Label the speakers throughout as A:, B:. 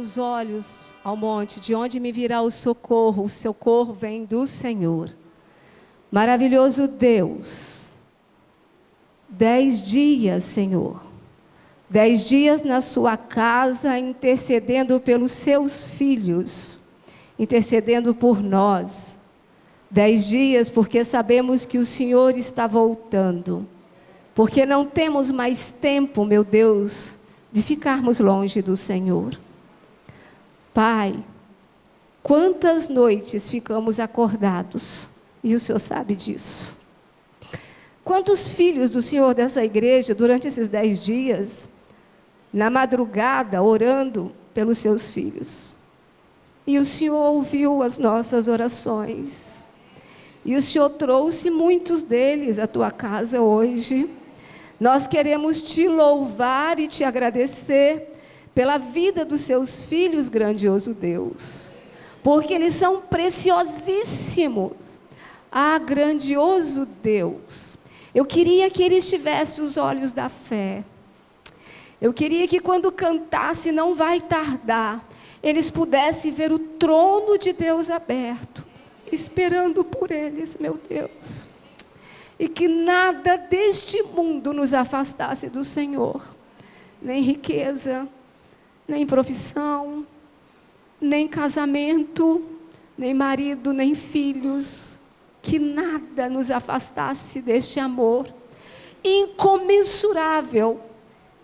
A: os olhos ao monte, de onde me virá o socorro vem do Senhor. Maravilhoso Deus, 10 dias, Senhor, 10 dias na sua casa, intercedendo pelos seus filhos, intercedendo por nós. 10 dias, porque sabemos que o Senhor está voltando, porque não temos mais tempo, meu Deus, de ficarmos longe do Senhor. Pai, quantas noites ficamos acordados, e o Senhor sabe disso. Quantos filhos do Senhor dessa igreja, durante esses 10 dias, na madrugada, orando pelos seus filhos. E o Senhor ouviu as nossas orações. E o Senhor trouxe muitos deles à tua casa hoje. Nós queremos te louvar e te agradecer pela vida dos seus filhos, grandioso Deus. Porque eles são preciosíssimos. Ah, grandioso Deus. Eu queria que eles tivessem os olhos da fé. Eu queria que quando cantasse, não vai tardar, eles pudessem ver o trono de Deus aberto, esperando por eles, meu Deus. E que nada deste mundo nos afastasse do Senhor. Nem riqueza, nem profissão, nem casamento, nem marido, nem filhos. Que nada nos afastasse deste amor incomensurável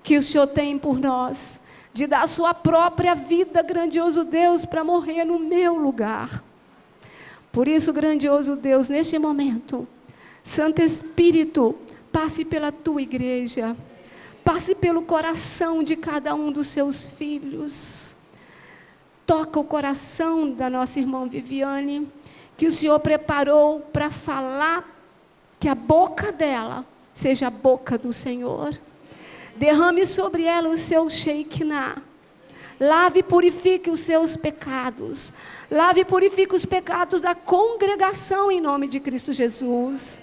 A: que o Senhor tem por nós, de dar a sua própria vida, grandioso Deus, para morrer no meu lugar. Por isso, grandioso Deus, neste momento, Santo Espírito, passe pela tua igreja, passe pelo coração de cada um dos seus filhos, toca o coração da nossa irmã Viviane, que o Senhor preparou para falar, que a boca dela seja a boca do Senhor. Derrame sobre ela o seu Shekinah. Lave e purifique os seus pecados. Lave e purifique os pecados da congregação em nome de Cristo Jesus.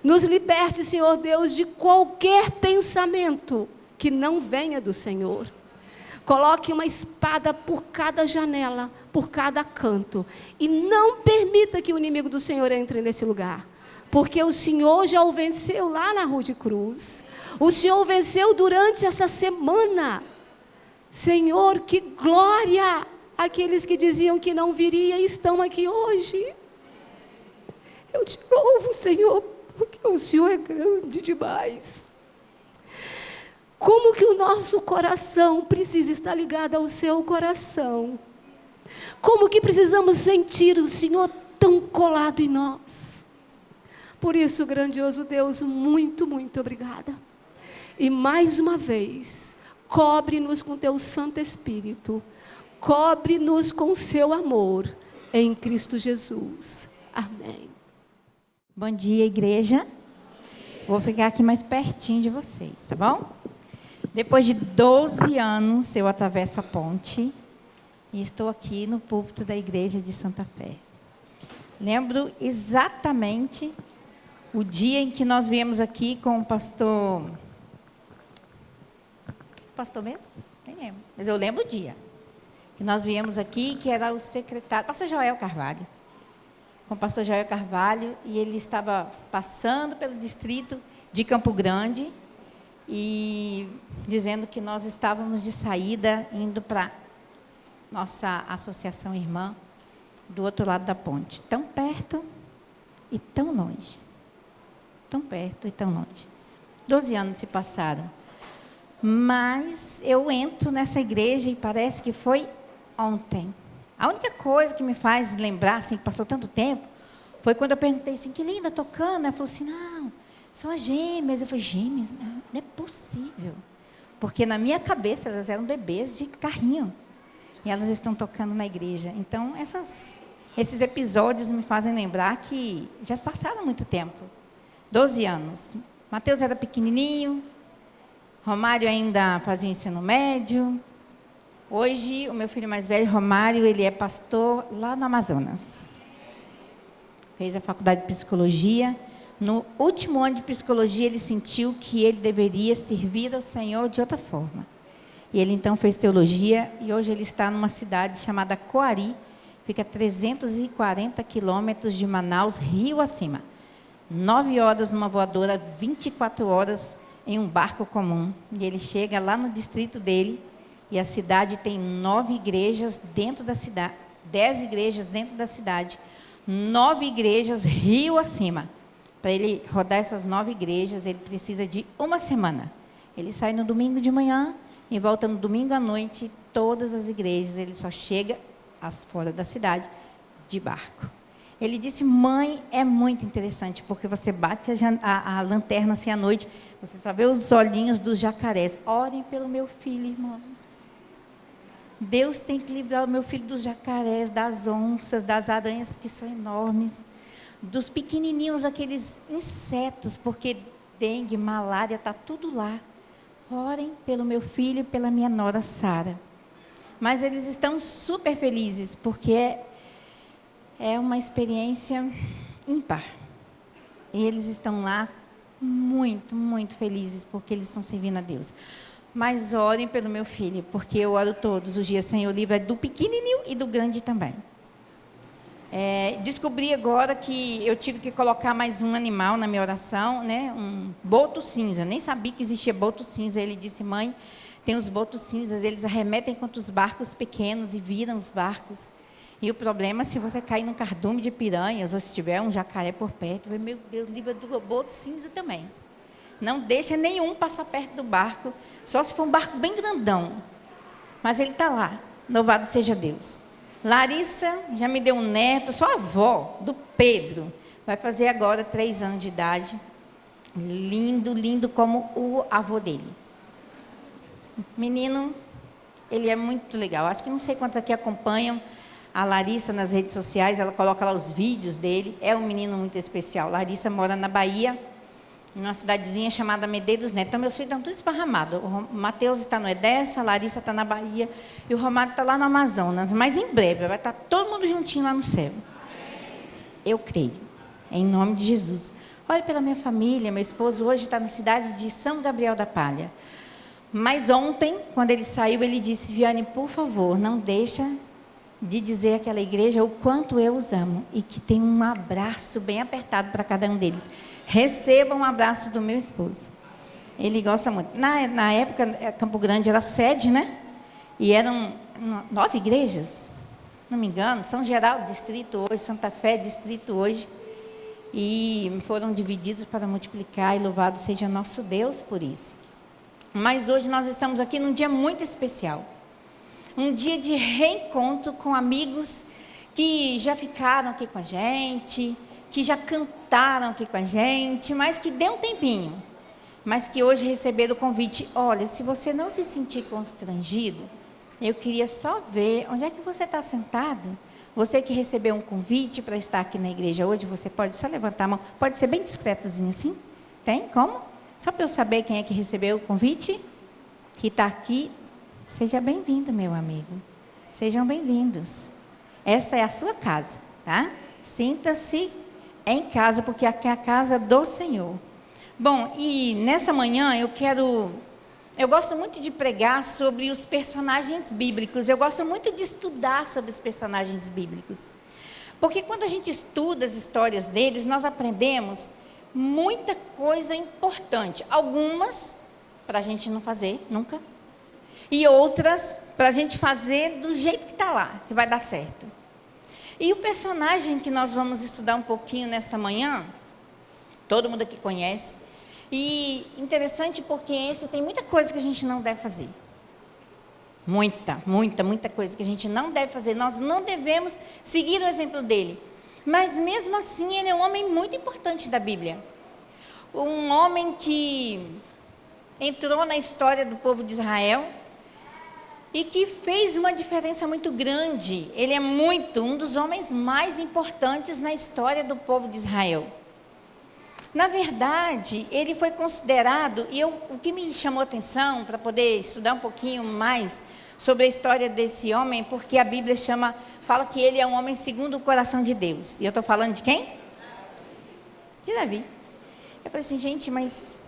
A: Nos liberte, Senhor Deus, de qualquer pensamento que não venha do Senhor. Coloque uma espada por cada janela, por cada canto. E não permita que o inimigo do Senhor entre nesse lugar. Porque o Senhor já o venceu lá na Rua de Cruz. O Senhor venceu durante essa semana. Senhor, que glória! Aqueles que diziam que não viria estão aqui hoje. Eu te louvo, Senhor, porque o Senhor é grande demais. Como que o nosso coração precisa estar ligado ao seu coração? Como que precisamos sentir o Senhor tão colado em nós? Por isso, grandioso Deus, muito, muito obrigada. E mais uma vez, cobre-nos com teu Santo Espírito, cobre-nos com seu amor, em Cristo Jesus. Amém.
B: Bom dia, igreja. Vou ficar aqui mais pertinho de vocês, tá bom? Depois de 12 anos, eu atravesso a ponte e estou aqui no púlpito da igreja de Santa Fé. Lembro exatamente o dia em que nós viemos aqui com o pastor... Pastor mesmo? Nem lembro. Mas eu lembro o dia que nós viemos aqui, que era o secretário, pastor Joel Carvalho. Com o pastor Joel Carvalho, e ele estava passando pelo distrito de Campo Grande e dizendo que nós estávamos de saída, indo para nossa associação irmã, do outro lado da ponte. Tão perto e tão longe. Tão perto e tão longe. 12 anos se passaram. Mas eu entro nessa igreja e parece que foi ontem. A única coisa que me faz lembrar, assim, que passou tanto tempo, foi quando eu perguntei assim, que linda, tocando. Ela falou assim, não, são as gêmeas. Eu falei, gêmeas? Não é possível. Porque na minha cabeça elas eram bebês de carrinho. E elas estão tocando na igreja. Então, esses episódios me fazem lembrar que já passaram muito tempo. 12 anos. Mateus era pequenininho. Romário ainda fazia ensino médio. Hoje, o meu filho mais velho, Romário, ele é pastor lá no Amazonas. Fez a faculdade de psicologia. No último ano de psicologia, ele sentiu que ele deveria servir ao Senhor de outra forma. E ele então fez teologia e hoje ele está numa cidade chamada Coari, fica a 340 quilômetros de Manaus, rio acima. 9 horas numa voadora, 24 horas em um barco comum. E ele chega lá no distrito dele e a cidade tem 9 igrejas dentro da cidade, 10 igrejas dentro da cidade, 9 igrejas rio acima. Para ele rodar essas 9 igrejas, ele precisa de uma semana. Ele sai no domingo de manhã e volta no domingo à noite, todas as igrejas, ele só chega às fora da cidade de barco. Ele disse, mãe, é muito interessante, porque você bate a lanterna assim à noite, você só vê os olhinhos dos jacarés. Orem pelo meu filho, irmãos. Deus tem que livrar o meu filho dos jacarés, das onças, das aranhas que são enormes, dos pequenininhos, aqueles insetos, porque dengue, malária, está tudo lá. Orem pelo meu filho e pela minha nora Sara. Mas eles estão super felizes, porque é uma experiência ímpar. E eles estão lá muito, muito felizes, porque eles estão servindo a Deus. Mas orem pelo meu filho, porque eu oro todos os dias, Senhor, livra do pequenininho e do grande também. Descobri agora que eu tive que colocar mais um animal na minha oração, né? Um boto cinza. Nem sabia que existia boto cinza. Ele disse, mãe, tem os botos cinzas, eles arremetem contra os barcos pequenos e viram os barcos. E o problema é se você cair num cardume de piranhas, ou se tiver um jacaré por perto, meu Deus, livra do boto cinza também. Não deixa nenhum passar perto do barco, só se for um barco bem grandão. Mas ele está lá, louvado seja Deus. Larissa já me deu um neto, sou avó do Pedro. Vai fazer agora 3 anos de idade. Lindo, lindo como o avô dele. Menino, ele é muito legal. Acho que não sei quantos aqui acompanham a Larissa nas redes sociais. Ela coloca lá os vídeos dele. É um menino muito especial. Larissa mora na Bahia, numa cidadezinha chamada Medeiros Neto. Então, meus filhos estão todos esparramados. O Mateus está no Edessa, a Larissa está na Bahia e o Romário está lá no Amazonas. Mas em breve vai estar todo mundo juntinho lá no céu. Eu creio, em nome de Jesus. Olhe pela minha família, meu esposo hoje está na cidade de São Gabriel da Palha. Mas ontem, quando ele saiu, ele disse, Viane, por favor, não deixa de dizer àquela igreja o quanto eu os amo e que tem um abraço bem apertado para cada um deles. Receba um abraço do meu esposo. Ele gosta muito. Na época, Campo Grande era sede, né? E eram 9 igrejas, não me engano. São Geraldo, distrito hoje, Santa Fé, distrito hoje. E foram divididos para multiplicar, e louvado seja nosso Deus por isso. Mas hoje nós estamos aqui num dia muito especial. Um dia de reencontro com amigos que já ficaram aqui com a gente, que já cantaram aqui com a gente, mas que deu um tempinho, mas que hoje receberam o convite. Olha, se você não se sentir constrangido, eu queria só ver onde é que você está sentado. Você que recebeu um convite para estar aqui na igreja hoje, você pode só levantar a mão, pode ser bem discretozinho assim, tem como? Só para eu saber quem é que recebeu o convite, que está aqui. Seja bem-vindo, meu amigo. Sejam bem-vindos. Esta é a sua casa, tá? Sinta-se em casa, porque aqui é a casa do Senhor. Bom, e nessa manhã eu gosto muito de pregar sobre os personagens bíblicos. Eu gosto muito de estudar sobre os personagens bíblicos. Porque quando a gente estuda as histórias deles, nós aprendemos muita coisa importante. Algumas para a gente não fazer nunca. E outras para a gente fazer do jeito que está lá, que vai dar certo. E o personagem que nós vamos estudar um pouquinho nessa manhã, todo mundo aqui conhece. E interessante porque esse tem muita coisa que a gente não deve fazer. Muita coisa que a gente não deve fazer. Nós não devemos seguir o exemplo dele. Mas mesmo assim, ele é um homem muito importante da Bíblia. Um homem que entrou na história do povo de Israel e que fez uma diferença muito grande. Ele é um dos homens mais importantes na história do povo de Israel. Na verdade, ele foi considerado, e o que me chamou a atenção para poder estudar um pouquinho mais sobre a história desse homem, porque a Bíblia fala que ele é um homem segundo o coração de Deus. E eu estou falando de quem? De Davi. Eu falei assim, gente, mas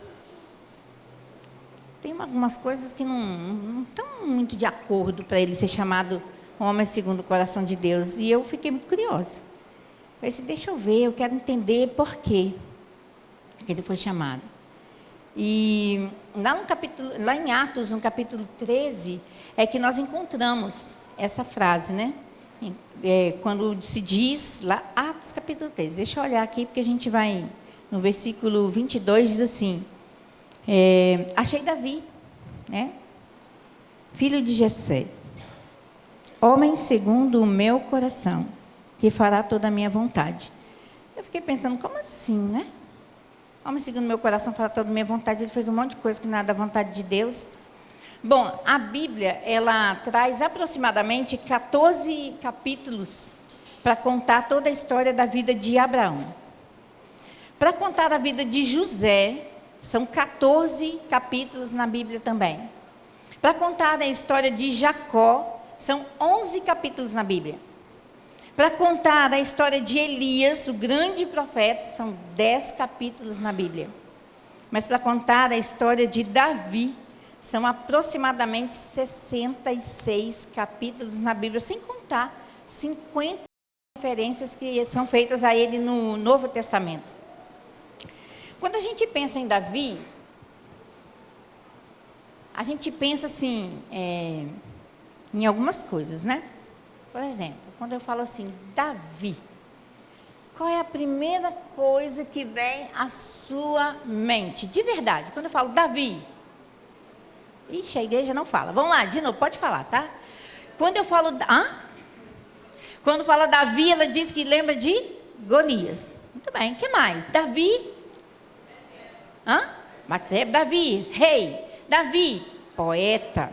B: tem algumas coisas que não estão muito de acordo para ele ser chamado homem segundo o coração de Deus. E eu fiquei muito curiosa. Falei assim, deixa eu ver, eu quero entender por quê que ele foi chamado. E lá em Atos, no capítulo 13, é que nós encontramos essa frase, né? Quando se diz, lá, Atos capítulo 13, deixa eu olhar aqui, porque a gente vai, no versículo 22, diz assim, achei Davi, né? Filho de Jessé, homem segundo o meu coração, que fará toda a minha vontade. Eu fiquei pensando, como assim, né? Homem segundo o meu coração, fará toda a minha vontade. Ele fez um monte de coisa que não é da vontade de Deus. Bom, a Bíblia, ela traz aproximadamente 14 capítulos para contar toda a história da vida de Abraão. Para contar a vida de José, são 14 capítulos na Bíblia também. Para contar a história de Jacó, são 11 capítulos na Bíblia. Para contar a história de Elias, o grande profeta, são 10 capítulos na Bíblia. Mas para contar a história de Davi, são aproximadamente 66 capítulos na Bíblia, sem contar 50 referências que são feitas a ele no Novo Testamento. Quando a gente pensa em Davi, a gente pensa assim, em algumas coisas, né? Por exemplo, quando eu falo assim, Davi, qual é a primeira coisa que vem à sua mente? De verdade, quando eu falo Davi, ixi, a igreja não fala. Vamos lá, de novo, pode falar, tá? Quando eu falo, quando fala Davi, ela diz que lembra de Golias. Muito bem, o que mais? Davi, Batseba, Davi, rei. Davi, poeta.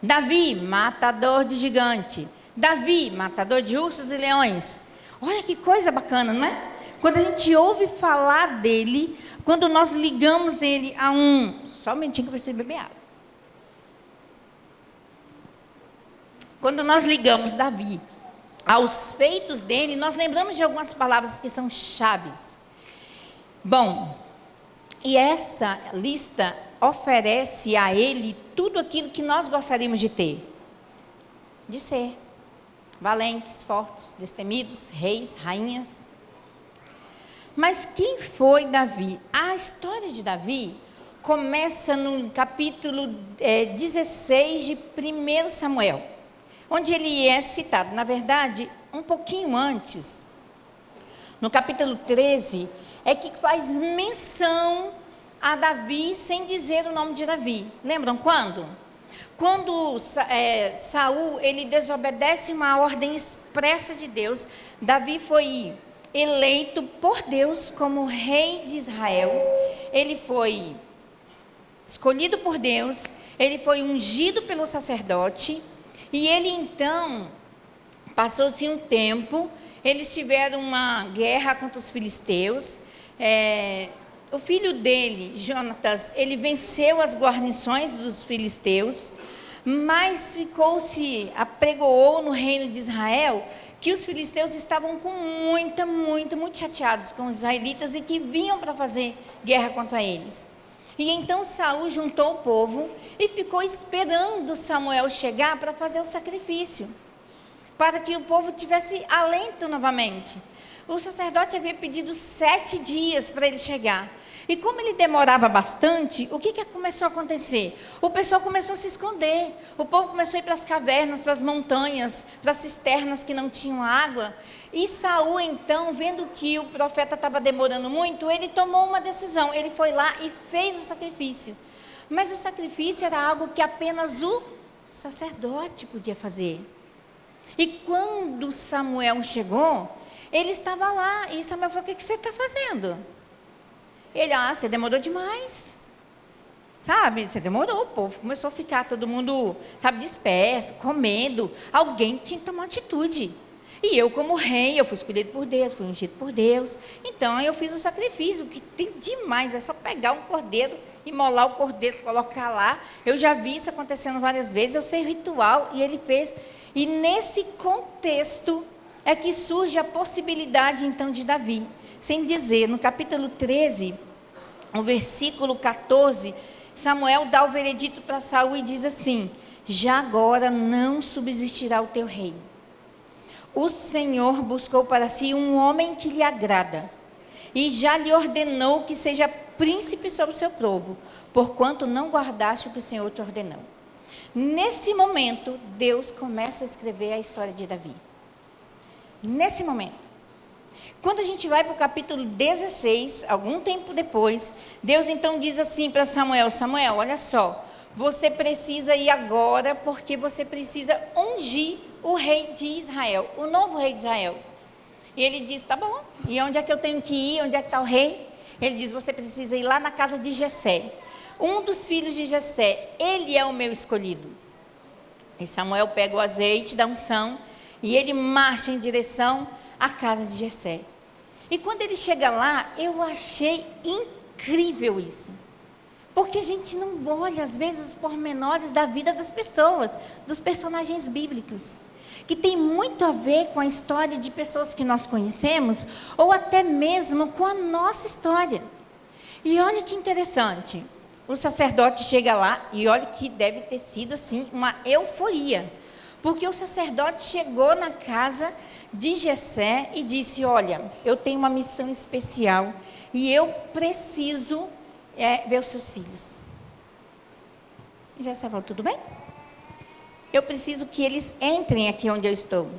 B: Davi, matador de gigante. Davi, matador de ursos e leões. Olha que coisa bacana, não é? Quando a gente ouve falar dele, quando nós ligamos ele a só um minutinho que eu preciso beber água. Quando nós ligamos Davi aos feitos dele, nós lembramos de algumas palavras que são chaves. Bom, e essa lista oferece a ele tudo aquilo que nós gostaríamos de ter. De ser valentes, fortes, destemidos, reis, rainhas. Mas quem foi Davi? A história de Davi começa no capítulo 16 de 1 Samuel, onde ele é citado. Na verdade, um pouquinho antes, no capítulo 13, é que faz menção a Davi sem dizer o nome de Davi. Lembram quando? Quando Saul, ele desobedece uma ordem expressa de Deus, Davi foi eleito por Deus como rei de Israel. Ele foi escolhido por Deus, ele foi ungido pelo sacerdote, e ele então, passou-se um tempo, eles tiveram uma guerra contra os filisteus. O filho dele, Jonatas, ele venceu as guarnições dos filisteus, mas apregoou no reino de Israel que os filisteus estavam muito chateados com os israelitas e que vinham para fazer guerra contra eles. E então Saul juntou o povo e ficou esperando Samuel chegar para fazer o sacrifício, para que o povo tivesse alento novamente. O sacerdote havia pedido 7 dias para ele chegar. E como ele demorava bastante, o que começou a acontecer? O pessoal começou a se esconder. O povo começou a ir para as cavernas, para as montanhas, para as cisternas que não tinham água. E Saul, então, vendo que o profeta estava demorando muito, ele tomou uma decisão. Ele foi lá e fez o sacrifício. Mas o sacrifício era algo que apenas o sacerdote podia fazer. E quando Samuel chegou, ele estava lá. E Samuel falou: o que você está fazendo? Ele, você demorou demais. Sabe, você demorou, o povo começou a ficar, todo mundo, disperso, comendo. Alguém tinha que tomar uma atitude. E eu, como rei, eu fui escolhido por Deus, fui ungido por Deus. Então, eu fiz o sacrifício, que tem demais, é só pegar um cordeiro, imolar o cordeiro, colocar lá. Eu já vi isso acontecendo várias vezes, eu sei o ritual, e ele fez. E nesse contexto é que surge a possibilidade, então, de Davi. Sem dizer, no capítulo 13, no versículo 14, Samuel dá o veredito para Saul e diz assim: já agora não subsistirá o teu reino. O Senhor buscou para si um homem que lhe agrada, e já lhe ordenou que seja príncipe sobre o seu povo, porquanto não guardaste o que o Senhor te ordenou. Nesse momento, Deus começa a escrever a história de Davi. Nesse momento. Quando a gente vai para o capítulo 16, algum tempo depois, Deus então diz assim para Samuel: Samuel, olha só, você precisa ir agora, porque você precisa ungir o rei de Israel, o novo rei de Israel. E ele diz: tá bom, e onde é que eu tenho que ir? Onde é que está o rei? Ele diz: você precisa ir lá na casa de Jessé, um dos filhos de Jessé, ele é o meu escolhido. E Samuel pega o azeite da unção e ele marcha em direção à casa de Jessé. E quando ele chega lá, eu achei incrível isso. Porque a gente não olha, às vezes, os pormenores da vida das pessoas, dos personagens bíblicos, que tem muito a ver com a história de pessoas que nós conhecemos, ou até mesmo com a nossa história. E olha que interessante, o sacerdote chega lá, e olha que deve ter sido, assim, uma euforia, porque o sacerdote chegou na casa de Jessé e disse: olha, eu tenho uma missão especial, e eu preciso ver os seus filhos. E Jessé falou: tudo bem? Eu preciso que eles entrem aqui onde eu estou.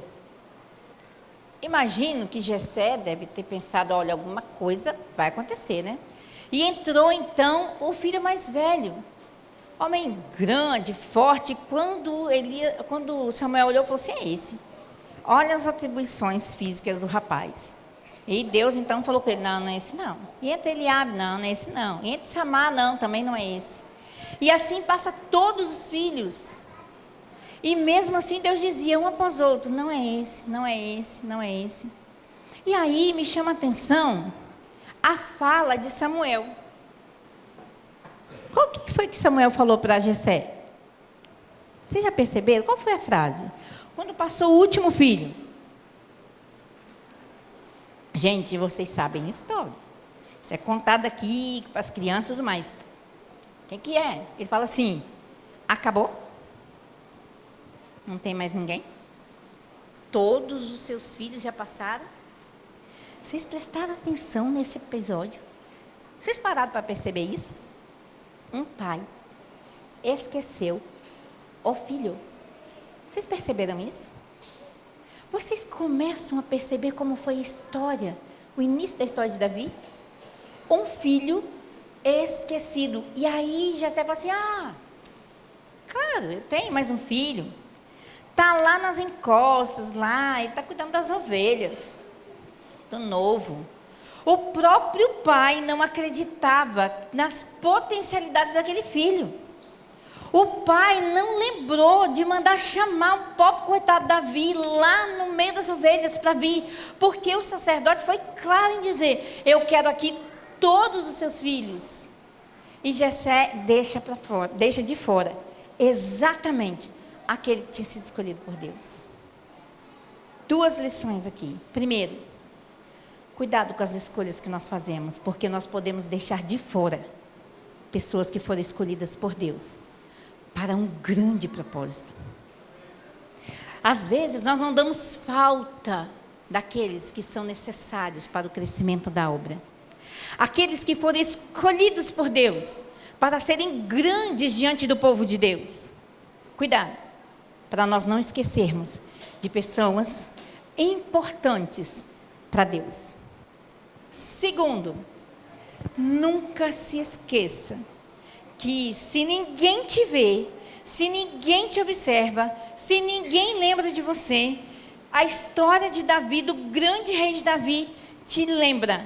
B: Imagino que Jessé deve ter pensado: olha, alguma coisa vai acontecer, né? E entrou então o filho mais velho, homem grande, forte. Quando Samuel olhou, falou assim: é esse. Olha as atribuições físicas do rapaz. E Deus então falou com ele: não, não é esse não. E entre Eliabe: não, não é esse não. E entre Samar: não, também não é esse. E assim passa todos os filhos. E mesmo assim Deus dizia um após outro: não é esse, não é esse, não é esse. E aí me chama a atenção a fala de Samuel. Qual que foi que Samuel falou para Jessé? Vocês já perceberam? Qual foi a frase? Quando passou o último filho. Gente, vocês sabem a história. Isso é contado aqui para as crianças e tudo mais. Quem que é? Ele fala assim: acabou? Não tem mais ninguém? Todos os seus filhos já passaram? Vocês prestaram atenção nesse episódio? Vocês pararam para perceber isso? Um pai esqueceu o filho. Vocês perceberam isso? Vocês começam a perceber como foi a história, o início da história de Davi? Um filho esquecido. E aí Jessé fala assim: claro, eu tenho mais um filho. Está lá nas encostas, lá, ele está cuidando das ovelhas, do novo. O próprio pai não acreditava nas potencialidades daquele filho. O pai não lembrou de mandar chamar o pobre coitado Davi lá no meio das ovelhas para vir, porque o sacerdote foi claro em dizer: eu quero aqui todos os seus filhos. E Jessé deixa de fora exatamente aquele que tinha sido escolhido por Deus. Duas lições aqui. Primeiro, cuidado com as escolhas que nós fazemos, porque nós podemos deixar de fora pessoas que foram escolhidas por Deus para um grande propósito. Às vezes nós não damos falta daqueles que são necessários para o crescimento da obra. Aqueles que foram escolhidos por Deus para serem grandes diante do povo de Deus. Cuidado, para nós não esquecermos de pessoas importantes para Deus. Segundo, nunca se esqueça que se ninguém te vê, se ninguém te observa, se ninguém lembra de você, a história de Davi, do grande rei de Davi, te lembra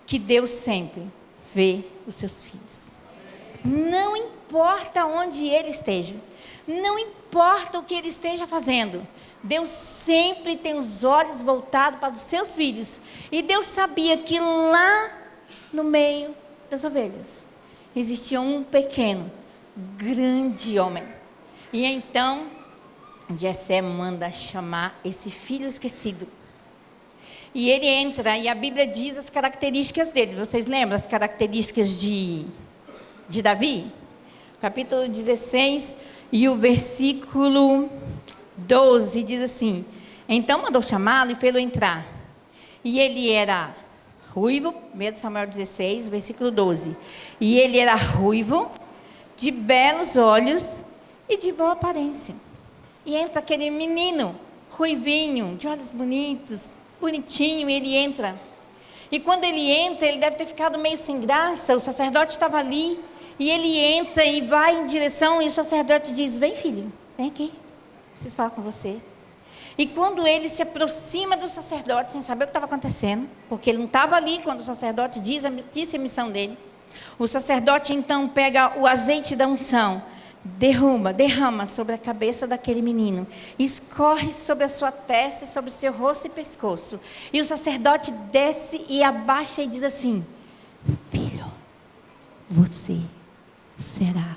B: que Deus sempre vê os seus filhos. Não importa onde ele esteja, não importa o que ele esteja fazendo, Deus sempre tem os olhos voltados para os seus filhos. E Deus sabia que lá no meio das ovelhas existia um pequeno, grande homem. E então Jessé manda chamar esse filho esquecido. E ele entra, e a Bíblia diz as características dele. Vocês lembram as características de Davi? capítulo 16 e o versículo 12, diz assim: então mandou chamá-lo e fê-lo entrar. E ele era ruivo, 1 Samuel 16, versículo 12. E ele era ruivo, de belos olhos e de boa aparência. E entra aquele menino, ruivinho, de olhos bonitos, bonitinho, e ele entra. E quando ele entra, ele deve ter ficado meio sem graça, o sacerdote estava ali, e ele entra e vai em direção, e o sacerdote diz: vem filho, vem aqui, preciso falar com você. E quando ele se aproxima do sacerdote, sem saber o que estava acontecendo, porque ele não estava ali quando o sacerdote disse a missão dele, o sacerdote então pega o azeite da unção, derrama sobre a cabeça daquele menino, escorre sobre a sua testa, sobre o seu rosto e pescoço, e o sacerdote desce e abaixa e diz assim: filho, você será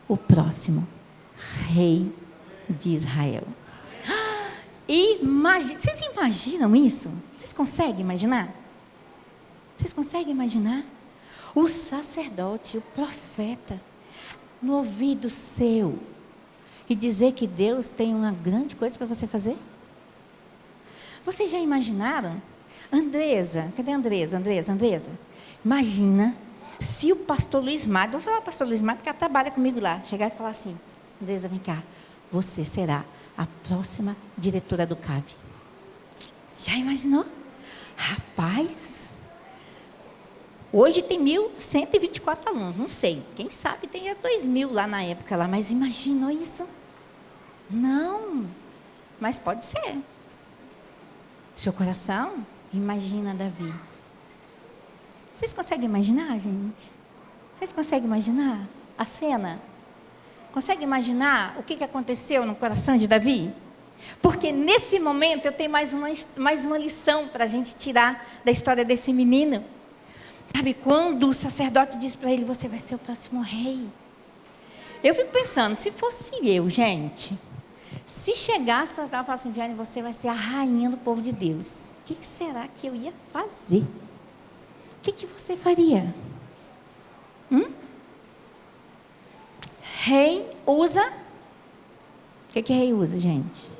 B: o próximo rei de Israel. Vocês imaginam isso? Vocês conseguem imaginar? Vocês conseguem imaginar? O sacerdote, o profeta, no ouvido seu, e dizer que Deus tem uma grande coisa para você fazer? Vocês já imaginaram? Andresa, cadê a Andresa? Andresa, imagina se o pastor Luiz Mário, vou falar pastor Luiz Mário, porque ela trabalha comigo lá, chegar e falar assim: Andresa, vem cá, você será a próxima diretora do CAV. Já imaginou? Rapaz, hoje tem 1.124 alunos, não sei, quem sabe tem 2.000 lá na época, lá, mas imaginou isso? Não, mas pode ser. Seu coração, imagina Davi. Vocês conseguem imaginar, gente? Vocês conseguem imaginar a cena? Consegue imaginar o que aconteceu no coração de Davi? Porque nesse momento eu tenho mais uma lição para a gente tirar da história desse menino. Sabe, quando o sacerdote diz para ele: você vai ser o próximo rei. Eu fico pensando, se fosse eu, gente, se chegasse, eu falasse assim: Viane, você vai ser a rainha do povo de Deus. O que será que eu ia fazer? O que você faria? Rei usa. O que rei usa, gente?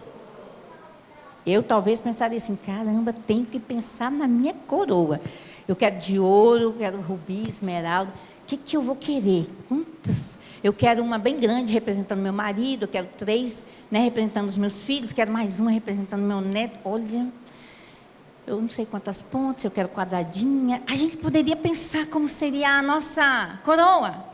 B: Eu talvez pensaria assim: caramba, tenho que pensar na minha coroa. Eu quero de ouro, quero rubi, esmeralda. O que eu vou querer? Quantas? Eu quero uma bem grande representando meu marido, eu quero 3, né, representando os meus filhos, quero mais uma representando meu neto. Olha, eu não sei quantas pontas, eu quero quadradinha. A gente poderia pensar como seria a nossa coroa.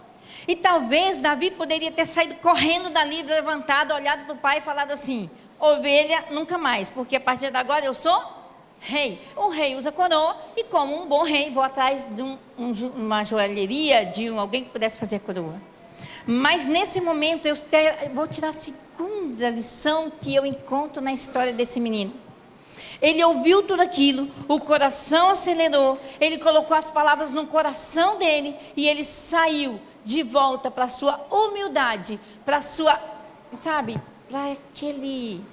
B: E talvez Davi poderia ter saído correndo dali, levantado, olhado para o pai e falado assim: ovelha nunca mais, porque a partir de agora eu sou rei. O rei usa coroa, e como um bom rei, vou atrás de uma joalheria, de alguém que pudesse fazer coroa. Mas nesse momento eu vou tirar a segunda lição que eu encontro na história desse menino. Ele ouviu tudo aquilo, o coração acelerou, ele colocou as palavras no coração dele, e ele saiu de volta para a sua humildade, para aquele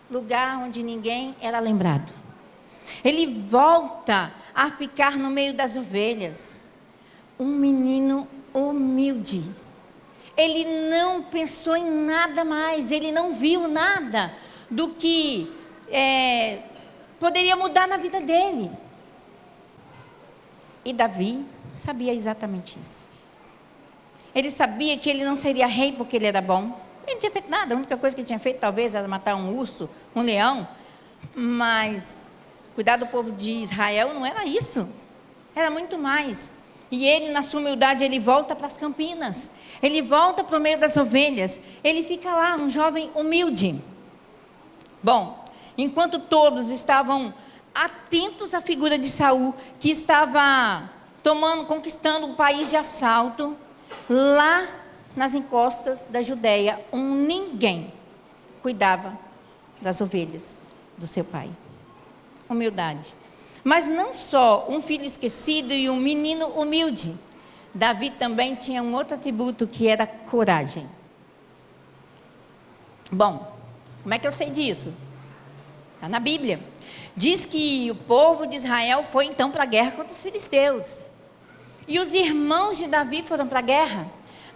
B: lugar onde ninguém era lembrado. Ele volta a ficar no meio das ovelhas, um menino humilde. Ele não pensou em nada mais, ele não viu nada do que poderia mudar na vida dele. E Davi sabia exatamente isso. Ele sabia que ele não seria rei porque ele era bom. Ele não tinha feito nada, a única coisa que ele tinha feito talvez era matar um urso, um leão. Mas cuidar do povo de Israel não era isso, era muito mais. E ele, na sua humildade, ele volta para as campinas, ele volta para o meio das ovelhas, ele fica lá, um jovem humilde. Bom, enquanto todos estavam atentos à figura de Saul, que estava conquistando o país de assalto, lá nas encostas da Judéia, ninguém cuidava das ovelhas do seu pai. Humildade. Mas não só um filho esquecido e um menino humilde. Davi também tinha um outro atributo, que era coragem. Bom, como é que eu sei disso? Está na Bíblia. Diz que o povo de Israel foi então para a guerra contra os filisteus. E os irmãos de Davi foram para a guerra.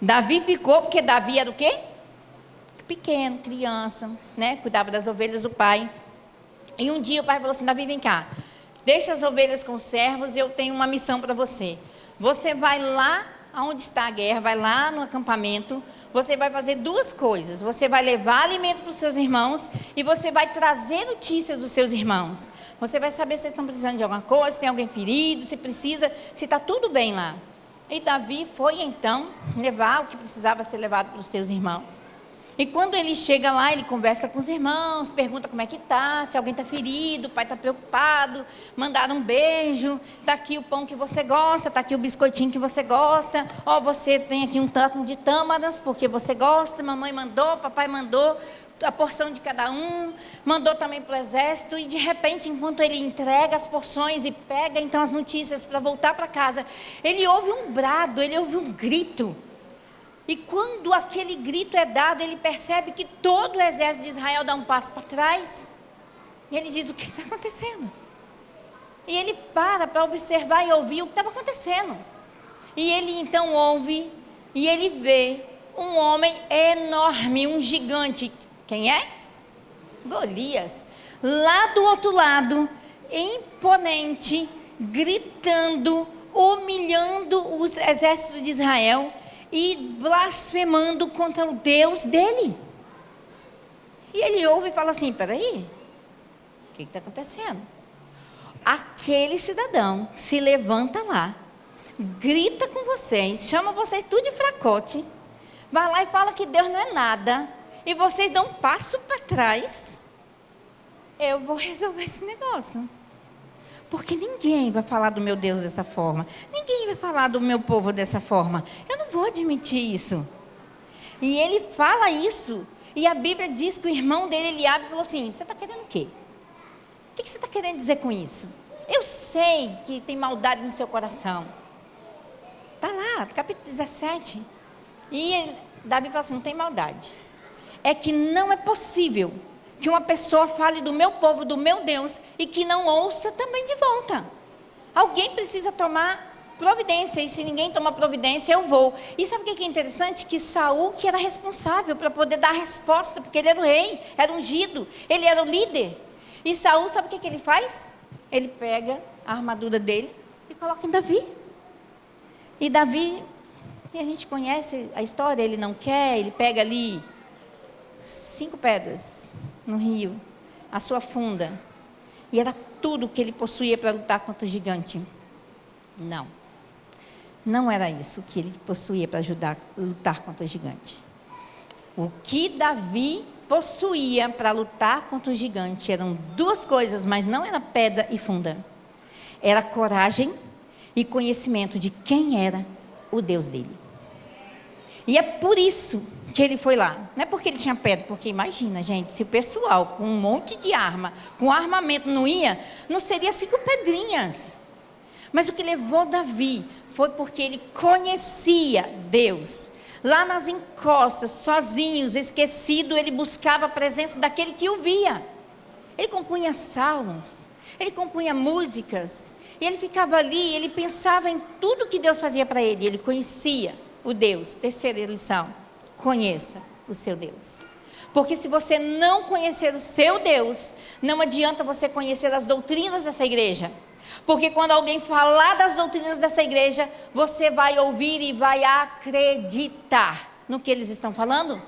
B: Davi ficou porque Davi era o quê? Pequeno, criança, né? Cuidava das ovelhas do pai. E um dia o pai falou assim: Davi, vem cá, deixa as ovelhas com os servos, eu tenho uma missão para você. Você vai lá onde está a guerra, vai lá no acampamento, você vai fazer duas coisas. Você vai levar alimento para os seus irmãos e você vai trazer notícias dos seus irmãos. Você vai saber se vocês estão precisando de alguma coisa, se tem alguém ferido, se precisa, se está tudo bem lá. E Davi foi então levar o que precisava ser levado para os seus irmãos. E quando ele chega lá, ele conversa com os irmãos, pergunta como é que está, se alguém está ferido, o pai está preocupado, mandaram um beijo, está aqui o pão que você gosta, está aqui o biscoitinho que você gosta, ó, você tem aqui um tanto de tâmaras, porque você gosta, mamãe mandou, papai mandou, a porção de cada um, mandou também para o exército, e de repente, enquanto ele entrega as porções e pega então as notícias para voltar para casa, ele ouve um brado, ele ouve um grito. E quando aquele grito é dado, ele percebe que todo o exército de Israel dá um passo para trás. E ele diz: o que está acontecendo? E ele para observar e ouvir o que estava acontecendo. E ele então ouve, e ele vê um homem enorme, um gigante. Quem é? Golias. Lá do outro lado, imponente, gritando, humilhando os exércitos de Israel e blasfemando contra o Deus dele. E ele ouve e fala assim: peraí, o que está acontecendo? Aquele cidadão se levanta lá, grita com vocês, chama vocês tudo de fracote, vai lá e fala que Deus não é nada, e vocês dão um passo para trás. Eu vou resolver esse negócio. Porque ninguém vai falar do meu Deus dessa forma. Ninguém vai falar do meu povo dessa forma. Eu não vou admitir isso. E ele fala isso. E a Bíblia diz que o irmão dele, Eliabe, falou assim: você está querendo o quê? O que você está querendo dizer com isso? Eu sei que tem maldade no seu coração. Está lá, capítulo 17. E Davi fala assim: não tem maldade. É que não é possível que uma pessoa fale do meu povo, do meu Deus, e que não ouça também de volta. Alguém precisa tomar providência, e se ninguém tomar providência, eu vou. E sabe o que é interessante? Que Saul, que era responsável para poder dar a resposta, porque ele era o rei, era ungido, ele era o líder. E Saul, sabe o que ele faz? Ele pega a armadura dele e coloca em Davi. E Davi, e a gente conhece a história, ele não quer, ele pega ali 5 pedras no rio, a sua funda, e era tudo que ele possuía para lutar contra o gigante. Não era isso que ele possuía para lutar contra o gigante. O que Davi possuía para lutar contra o gigante eram 2 coisas, mas não era pedra e funda. Era coragem e conhecimento de quem era o Deus dele. E é por isso que ele foi lá. Não é porque ele tinha pedra, porque imagina, gente, se o pessoal com um monte de arma, com armamento não ia, não seria 5 pedrinhas. Mas o que levou Davi foi porque ele conhecia Deus. Lá nas encostas, sozinhos, esquecido, ele buscava a presença daquele que o via. Ele compunha salmos, ele compunha músicas, e ele ficava ali, ele pensava em tudo que Deus fazia para ele, ele conhecia o Deus. Terceira lição: conheça o seu Deus. Porque se você não conhecer o seu Deus, não adianta você conhecer as doutrinas dessa igreja. Porque quando alguém falar das doutrinas dessa igreja, você vai ouvir e vai acreditar no que eles estão falando.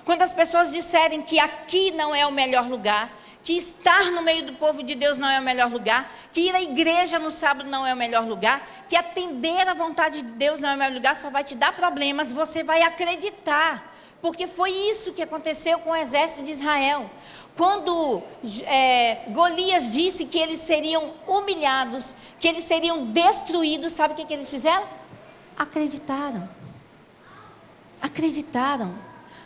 B: Quando as pessoas disserem que aqui não é o melhor lugar, que estar no meio do povo de Deus não é o melhor lugar, que ir à igreja no sábado não é o melhor lugar, que atender à vontade de Deus não é o melhor lugar, só vai te dar problemas, você vai acreditar. Porque foi isso que aconteceu com o exército de Israel. Quando Golias disse que eles seriam humilhados, que eles seriam destruídos, sabe o que eles fizeram? Acreditaram. Acreditaram.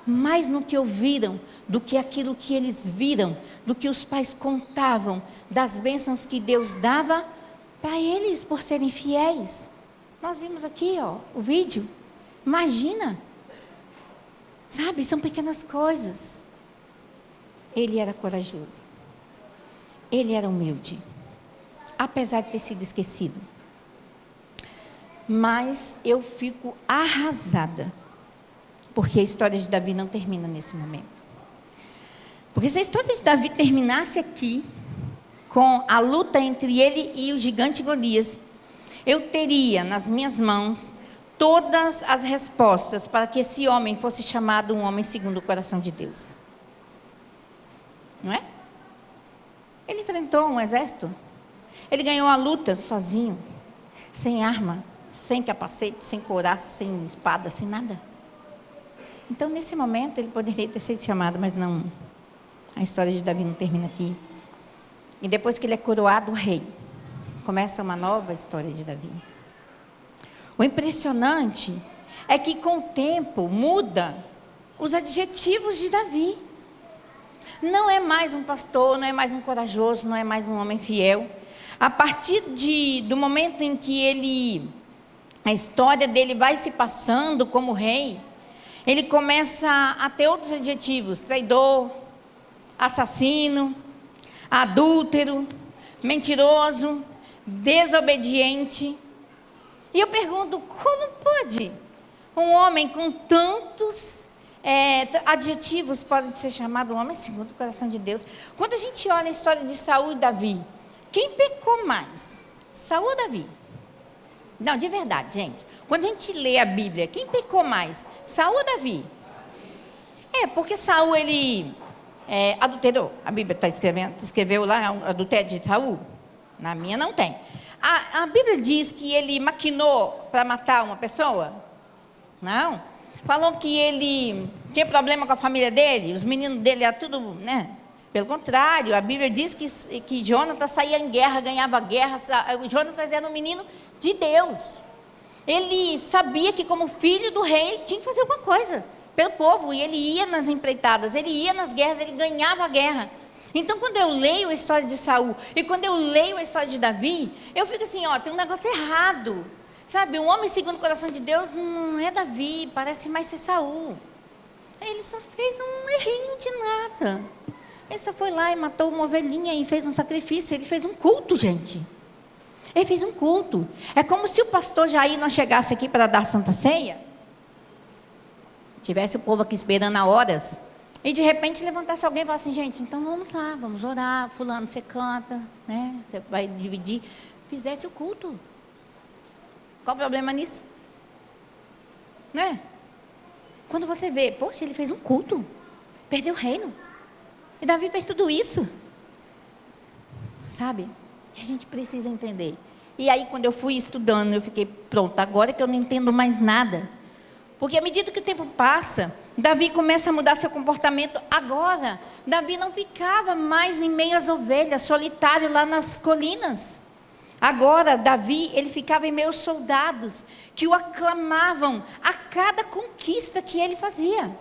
B: Mais no que ouviram do que aquilo que eles viram, do que os pais contavam, das bênçãos que Deus dava para eles por serem fiéis. Nós vimos aqui, o vídeo. Imagina. Sabe, são pequenas coisas. Ele era corajoso. Ele era humilde. Apesar de ter sido esquecido. Mas eu fico arrasada, porque a história de Davi não termina nesse momento. Porque se a história de Davi terminasse aqui, com a luta entre ele e o gigante Golias, eu teria nas minhas mãos todas as respostas para que esse homem fosse chamado um homem segundo o coração de Deus. Não é? Ele enfrentou um exército. Ele ganhou a luta sozinho, sem arma, sem capacete, sem couraça, sem espada, sem nada. Então, nesse momento, ele poderia ter sido chamado, mas não. A história de Davi não termina aqui. E depois que ele é coroado rei, começa uma nova história de Davi. O impressionante é que com o tempo muda os adjetivos de Davi. Não é mais um pastor, não é mais um corajoso, não é mais um homem fiel. A partir do momento em que a história dele vai se passando como rei, ele começa a ter outros adjetivos: traidor, assassino, adúltero, mentiroso, desobediente. E eu pergunto, como pode um homem com tantos adjetivos pode ser chamado um homem segundo o coração de Deus? Quando a gente olha a história de Saul e Davi, quem pecou mais? Saul ou Davi? Não, de verdade, gente. Quando a gente lê a Bíblia, quem pecou mais? Saul ou Davi? Porque Saul, ele adulterou. A Bíblia escreveu lá o adultério de Saul. Na minha não tem. A Bíblia diz que ele maquinou para matar uma pessoa? Não. Falou que ele tinha problema com a família dele, os meninos dele eram tudo, né? Pelo contrário, a Bíblia diz que Jonatas saía em guerra, ganhava guerra. Jonatas era um menino de Deus. Ele sabia que como filho do rei, ele tinha que fazer alguma coisa pelo povo. E ele ia nas empreitadas, ele ia nas guerras, ele ganhava a guerra. Então, quando eu leio a história de Saul e quando eu leio a história de Davi, eu fico assim, tem um negócio errado. Sabe, um homem segundo o coração de Deus não é Davi, parece mais ser Saul. Ele só fez um errinho de nada. Ele só foi lá e matou uma ovelhinha e fez um sacrifício. Ele fez um culto, gente. Ele fez um culto. É como se o pastor Jair não chegasse aqui para dar Santa Ceia. Tivesse o povo aqui esperando há horas. E de repente levantasse alguém e falasse assim, gente, então vamos lá, vamos orar. Fulano, você canta, né? Você vai dividir. Fizesse o culto. Qual o problema nisso? Né? Quando você vê, poxa, ele fez um culto. Perdeu o reino. E Davi fez tudo isso. Sabe? A gente precisa entender. E aí, quando eu fui estudando, eu fiquei, pronto, agora que eu não entendo mais nada. Porque à medida que o tempo passa, Davi começa a mudar seu comportamento. Agora, Davi não ficava mais em meio às ovelhas, solitário lá nas colinas. Agora, Davi, ele ficava em meio aos soldados, que o aclamavam a cada conquista que ele fazia.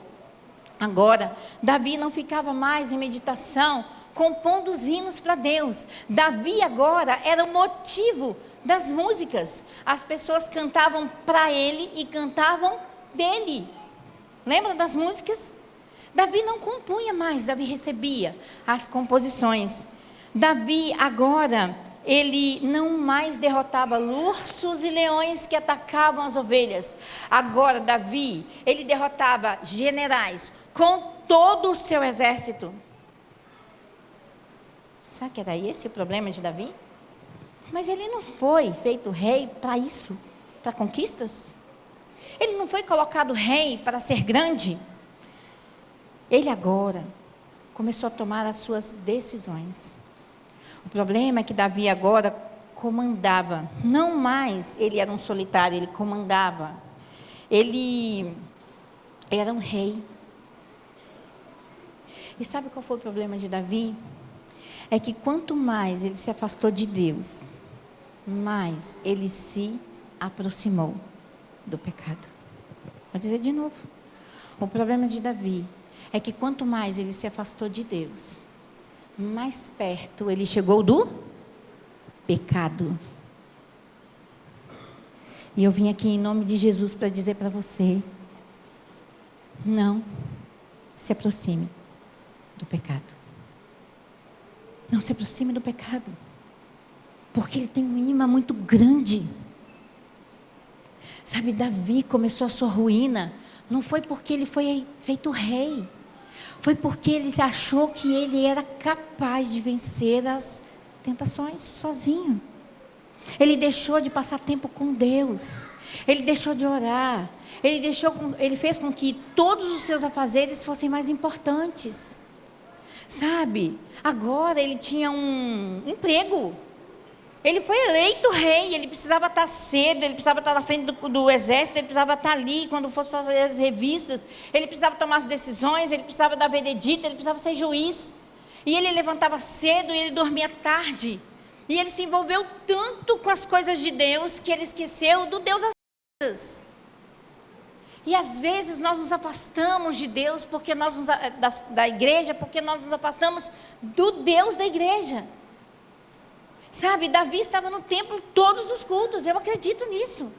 B: Agora, Davi não ficava mais em meditação, compondo os hinos para Deus. Davi agora era o motivo das músicas. As pessoas cantavam para ele e cantavam dele. Lembra das músicas? Davi não compunha mais, Davi recebia as composições. Davi agora, ele não mais derrotava ursos e leões que atacavam as ovelhas. Agora Davi, ele derrotava generais com todo o seu exército. Sabe que era esse o problema de Davi? Mas ele não foi feito rei para isso, para conquistas. Ele não foi colocado rei para ser grande. Ele agora começou a tomar as suas decisões. O problema é que Davi agora comandava. Não mais ele era um solitário, ele comandava. Ele era um rei. E sabe qual foi o problema de Davi? É que quanto mais ele se afastou de Deus, mais ele se aproximou do pecado. Vou dizer de novo. O problema de Davi é que quanto mais ele se afastou de Deus, mais perto ele chegou do pecado. E eu vim aqui em nome de Jesus para dizer para você, não se aproxime do pecado. Não se aproxime do pecado. Porque ele tem um imã muito grande. Sabe, Davi começou a sua ruína, não foi porque ele foi feito rei, foi porque ele achou que ele era capaz de vencer as tentações sozinho. Ele deixou de passar tempo com Deus, ele deixou de orar, ele fez com que todos os seus afazeres fossem mais importantes. Sabe, agora ele tinha um emprego, ele foi eleito rei, ele precisava estar cedo, ele precisava estar na frente do exército, ele precisava estar ali quando fosse fazer as revistas, ele precisava tomar as decisões, ele precisava dar veredito, ele precisava ser juiz. E ele levantava cedo e ele dormia tarde. E ele se envolveu tanto com as coisas de Deus que ele esqueceu do Deus das coisas. E às vezes nós nos afastamos de Deus porque da igreja, porque nós nos afastamos do Deus da igreja. Sabe, Davi estava no templo todos os cultos, eu acredito nisso.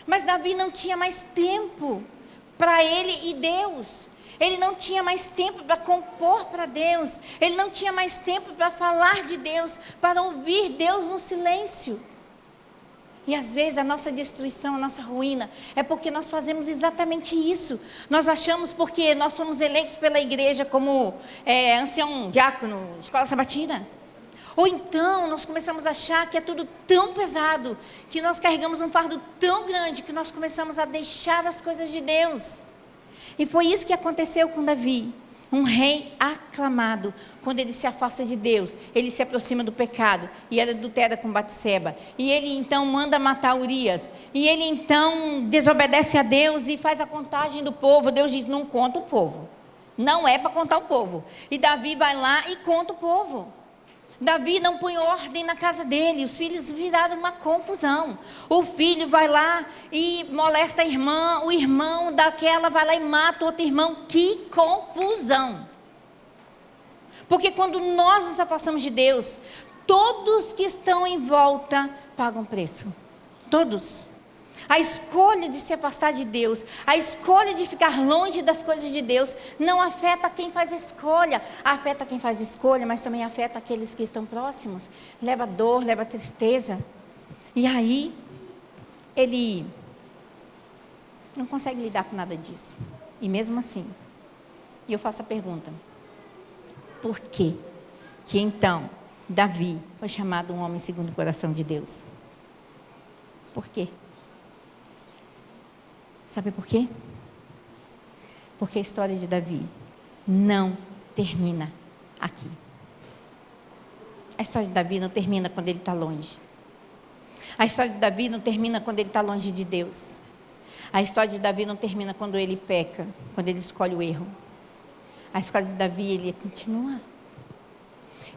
B: Mas Davi não tinha mais tempo para ele e Deus. Ele não tinha mais tempo para compor para Deus. Ele não tinha mais tempo para falar de Deus, para ouvir Deus no silêncio. E às vezes a nossa destruição, a nossa ruína, é porque nós fazemos exatamente isso. Nós achamos porque nós somos eleitos pela igreja como ancião, diácono, escola sabatina. Ou então nós começamos a achar que é tudo tão pesado, que nós carregamos um fardo tão grande, que nós começamos a deixar as coisas de Deus. E foi isso que aconteceu com Davi. Um rei aclamado, quando ele se afasta de Deus, ele se aproxima do pecado, e ele adultera com Batseba, e ele então manda matar Urias, e ele então desobedece a Deus e faz a contagem do povo. Deus diz, não conta o povo, não é para contar o povo. E Davi vai lá e conta o povo. Davi não põe ordem na casa dele, os filhos viraram uma confusão. O filho vai lá e molesta a irmã, o irmão daquela vai lá e mata o outro irmão. Que confusão! Porque quando nós nos afastamos de Deus, todos que estão em volta pagam preço. Todos. A escolha de se afastar de Deus, a escolha de ficar longe das coisas de Deus, não afeta quem faz a escolha, afeta quem faz a escolha, mas também afeta aqueles que estão próximos, leva dor, leva tristeza, e aí, ele não consegue lidar com nada disso, e mesmo assim, e eu faço a pergunta, por que então, Davi foi chamado um homem segundo o coração de Deus? Por quê? Sabe por quê? Porque a história de Davi não termina aqui. A história de Davi não termina quando ele está longe. A história de Davi não termina quando ele está longe de Deus. A história de Davi não termina quando ele peca, quando ele escolhe o erro. A história de Davi, ele continua.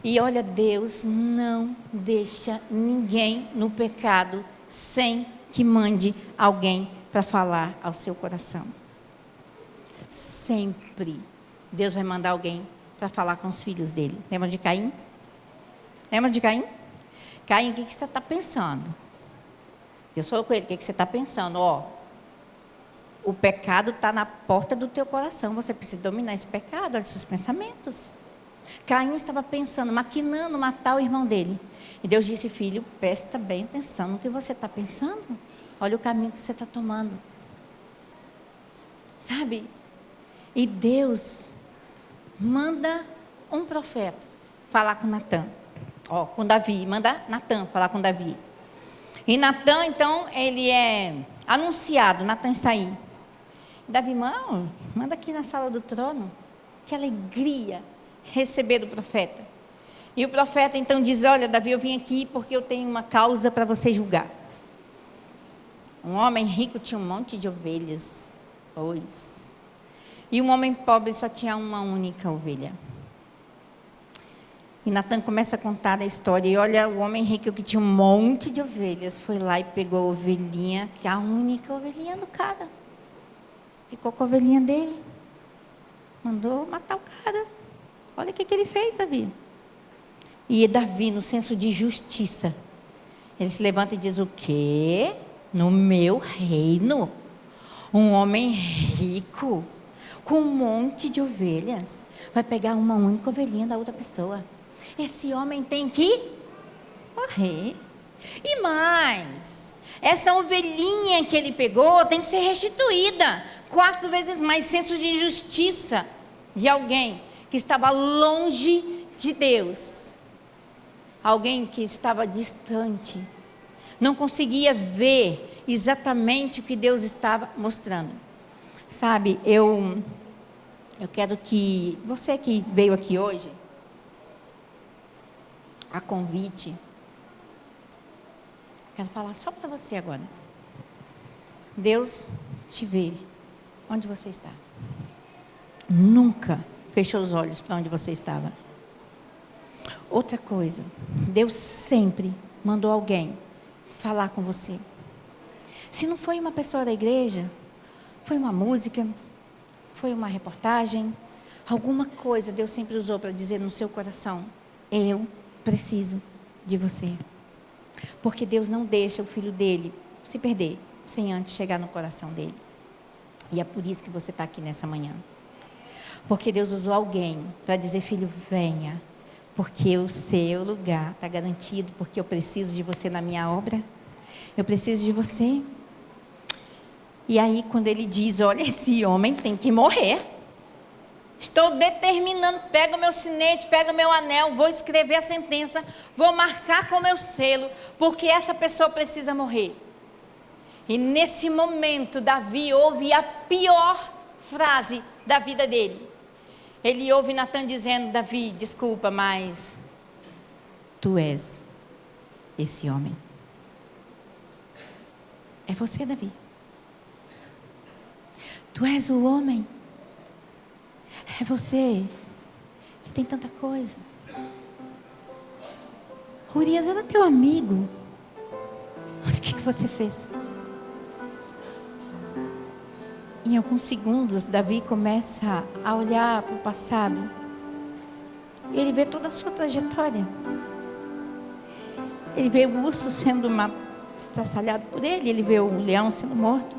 B: E olha, Deus não deixa ninguém no pecado sem que mande alguém para falar ao seu coração. Sempre Deus vai mandar alguém para falar com os filhos dele. Lembra de Caim? Lembra de Caim? Caim, o que você está pensando? Deus falou com ele, o que você está pensando? O pecado está na porta do teu coração, você precisa dominar esse pecado, olha os seus pensamentos. Caim estava pensando, maquinando matar o irmão dele. E Deus disse, filho, presta bem atenção no que você está pensando. Olha o caminho que você está tomando. Sabe? E Deus manda um profeta falar com Natã. Com Davi. Manda Natã falar com Davi. E Natã, então, ele é anunciado. Natã está aí. Davi, manda aqui na sala do trono. Que alegria receber do profeta. E o profeta, então, diz, olha, Davi, eu vim aqui porque eu tenho uma causa para você julgar. Um homem rico tinha um monte de ovelhas, bois. E um homem pobre só tinha uma única ovelha. E Natã começa a contar a história. E olha, o homem rico que tinha um monte de ovelhas, foi lá e pegou a ovelhinha, que é a única ovelhinha do cara. Ficou com a ovelhinha dele. Mandou matar o cara. Olha o que ele fez, Davi. E Davi, no senso de justiça, ele se levanta e diz, o quê? No meu reino, um homem rico, com um monte de ovelhas, vai pegar uma única ovelhinha da outra pessoa. Esse homem tem que morrer. E mais, Essa ovelhinha que ele pegou tem que ser restituída 4 vezes mais. Senso de justiça de alguém que estava longe de Deus, alguém que estava distante, não conseguia ver exatamente o que Deus estava mostrando. Sabe, eu quero que você que veio aqui hoje, a convite, quero falar só para você agora. Deus te vê onde você está. Nunca fechou os olhos para onde você estava. Outra coisa, Deus sempre mandou alguém falar com você. Se não foi uma pessoa da igreja, foi uma música, foi uma reportagem, alguma coisa Deus sempre usou para dizer no seu coração: eu preciso de você. Porque Deus não deixa o filho dele se perder sem antes chegar no coração dele. E é por isso que você está aqui nessa manhã. Porque Deus usou alguém para dizer: filho, venha, porque o seu lugar está garantido, porque eu preciso de você na minha obra, eu preciso de você. E aí quando ele diz: olha, esse homem tem que morrer, estou determinando, pega o meu sinete, pega o meu anel, vou escrever a sentença, vou marcar com o meu selo, porque essa pessoa precisa morrer. E nesse momento Davi ouve a pior frase da vida dele. Ele ouve Natan dizendo: Davi, desculpa, mas tu és esse homem. É você, Davi. Tu és o homem. É você que tem tanta coisa. Urias era teu amigo. Olha o que você fez. Em alguns segundos, Davi começa a olhar para o passado. Ele vê toda a sua trajetória. Ele vê o urso sendo estraçalhado por ele. Ele vê o leão sendo morto.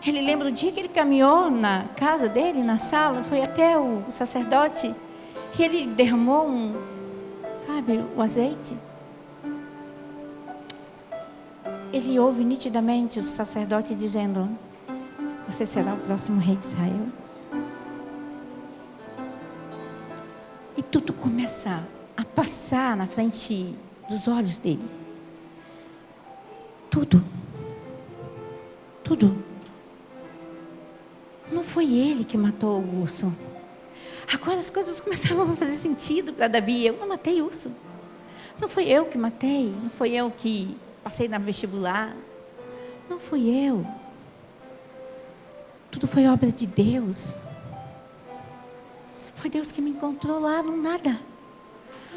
B: Ele lembra do dia que ele caminhou na casa dele, na sala, foi até o sacerdote. E ele derramou o azeite. Ele ouve nitidamente o sacerdote dizendo: você será o próximo rei de Israel. E tudo começa a passar na frente dos olhos dele. Tudo. Não foi ele que matou o urso. Agora as coisas começavam a fazer sentido para Davi. Eu não matei urso. Não foi eu que matei. Não foi eu que passei na vestibular. Não fui eu. Tudo foi obra de Deus. Foi Deus que me encontrou lá no nada.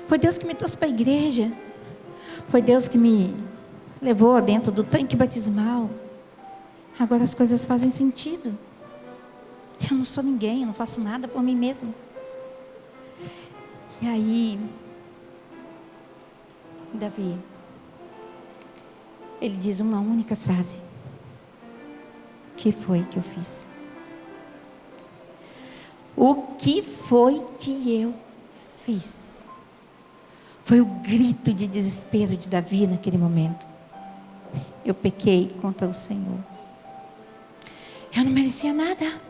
B: Foi Deus que me trouxe para a igreja. Foi Deus que me levou dentro do tanque batismal. Agora as coisas fazem sentido. Eu não sou ninguém, eu não faço nada por mim mesmo. E aí, Davi, ele diz uma única frase: o que foi que eu fiz? O que foi que eu fiz? Foi o grito de desespero de Davi naquele momento. Eu pequei contra o Senhor. Eu não merecia nada.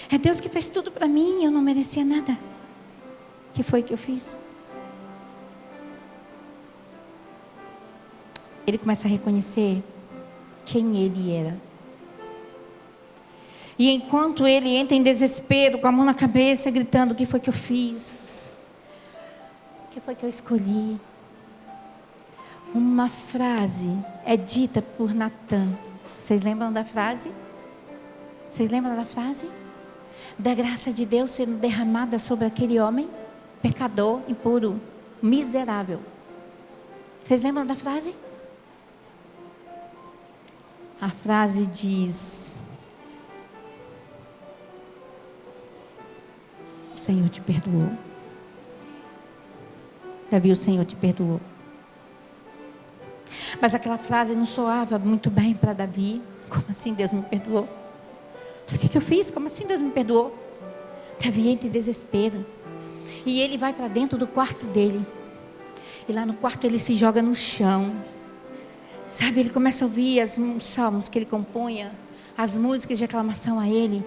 B: É Deus que fez tudo para mim, eu não merecia nada. O que foi que eu fiz? Ele começa a reconhecer quem ele era. E enquanto ele entra em desespero, com a mão na cabeça, gritando: o que foi que eu fiz? O que foi que eu escolhi? Uma frase é dita por Natan. Vocês lembram da frase? Vocês lembram da frase? Da graça de Deus sendo derramada sobre aquele homem pecador, impuro, miserável. Vocês lembram da frase? A frase diz: o Senhor te perdoou. Davi, o Senhor te perdoou. Mas aquela frase não soava muito bem para Davi. Como assim Deus me perdoou? O que eu fiz? Como assim Deus me perdoou? Davi entra em desespero. E ele vai para dentro do quarto dele. E lá no quarto ele se joga no chão. Sabe, ele começa a ouvir os salmos que ele compunha, as músicas de aclamação a ele.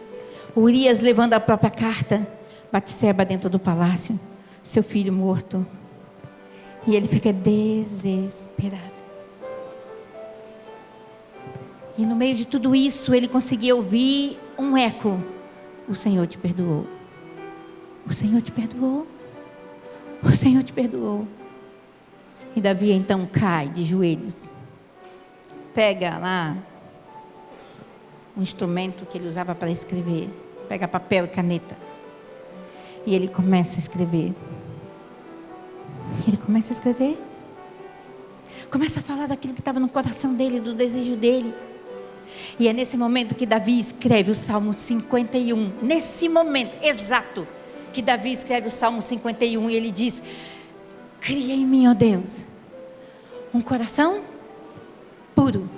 B: Urias levando a própria carta, Batseba dentro do palácio, seu filho morto. E ele fica desesperado. E no meio de tudo isso, ele conseguia ouvir um eco. O Senhor te perdoou. O Senhor te perdoou. O Senhor te perdoou. E Davi então cai de joelhos. Pega lá um instrumento que ele usava para escrever. Pega papel e caneta. E ele começa a escrever. Ele começa a escrever. Começa a falar daquilo que estava no coração dele, do desejo dele. E é nesse momento que Davi escreve o Salmo 51. Nesse momento exato que Davi escreve o Salmo 51. E ele diz: cria em mim, ó Deus, um coração puro.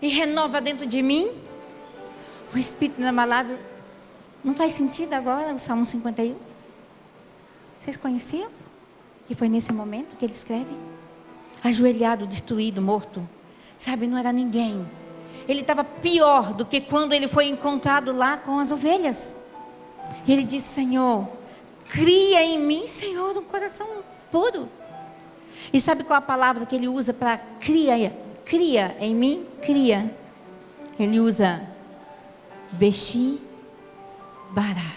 B: E renova dentro de mim o espírito inabalável. Não faz sentido agora o Salmo 51? Vocês conheciam? E foi nesse momento que ele escreve. Ajoelhado, destruído, morto. Sabe, não era ninguém. Ele estava pior do que quando ele foi encontrado lá com as ovelhas. E ele disse: Senhor, cria em mim, Senhor, um coração puro. E sabe qual a palavra que ele usa para cria em mim? Cria. Ele usa Beshi Bará.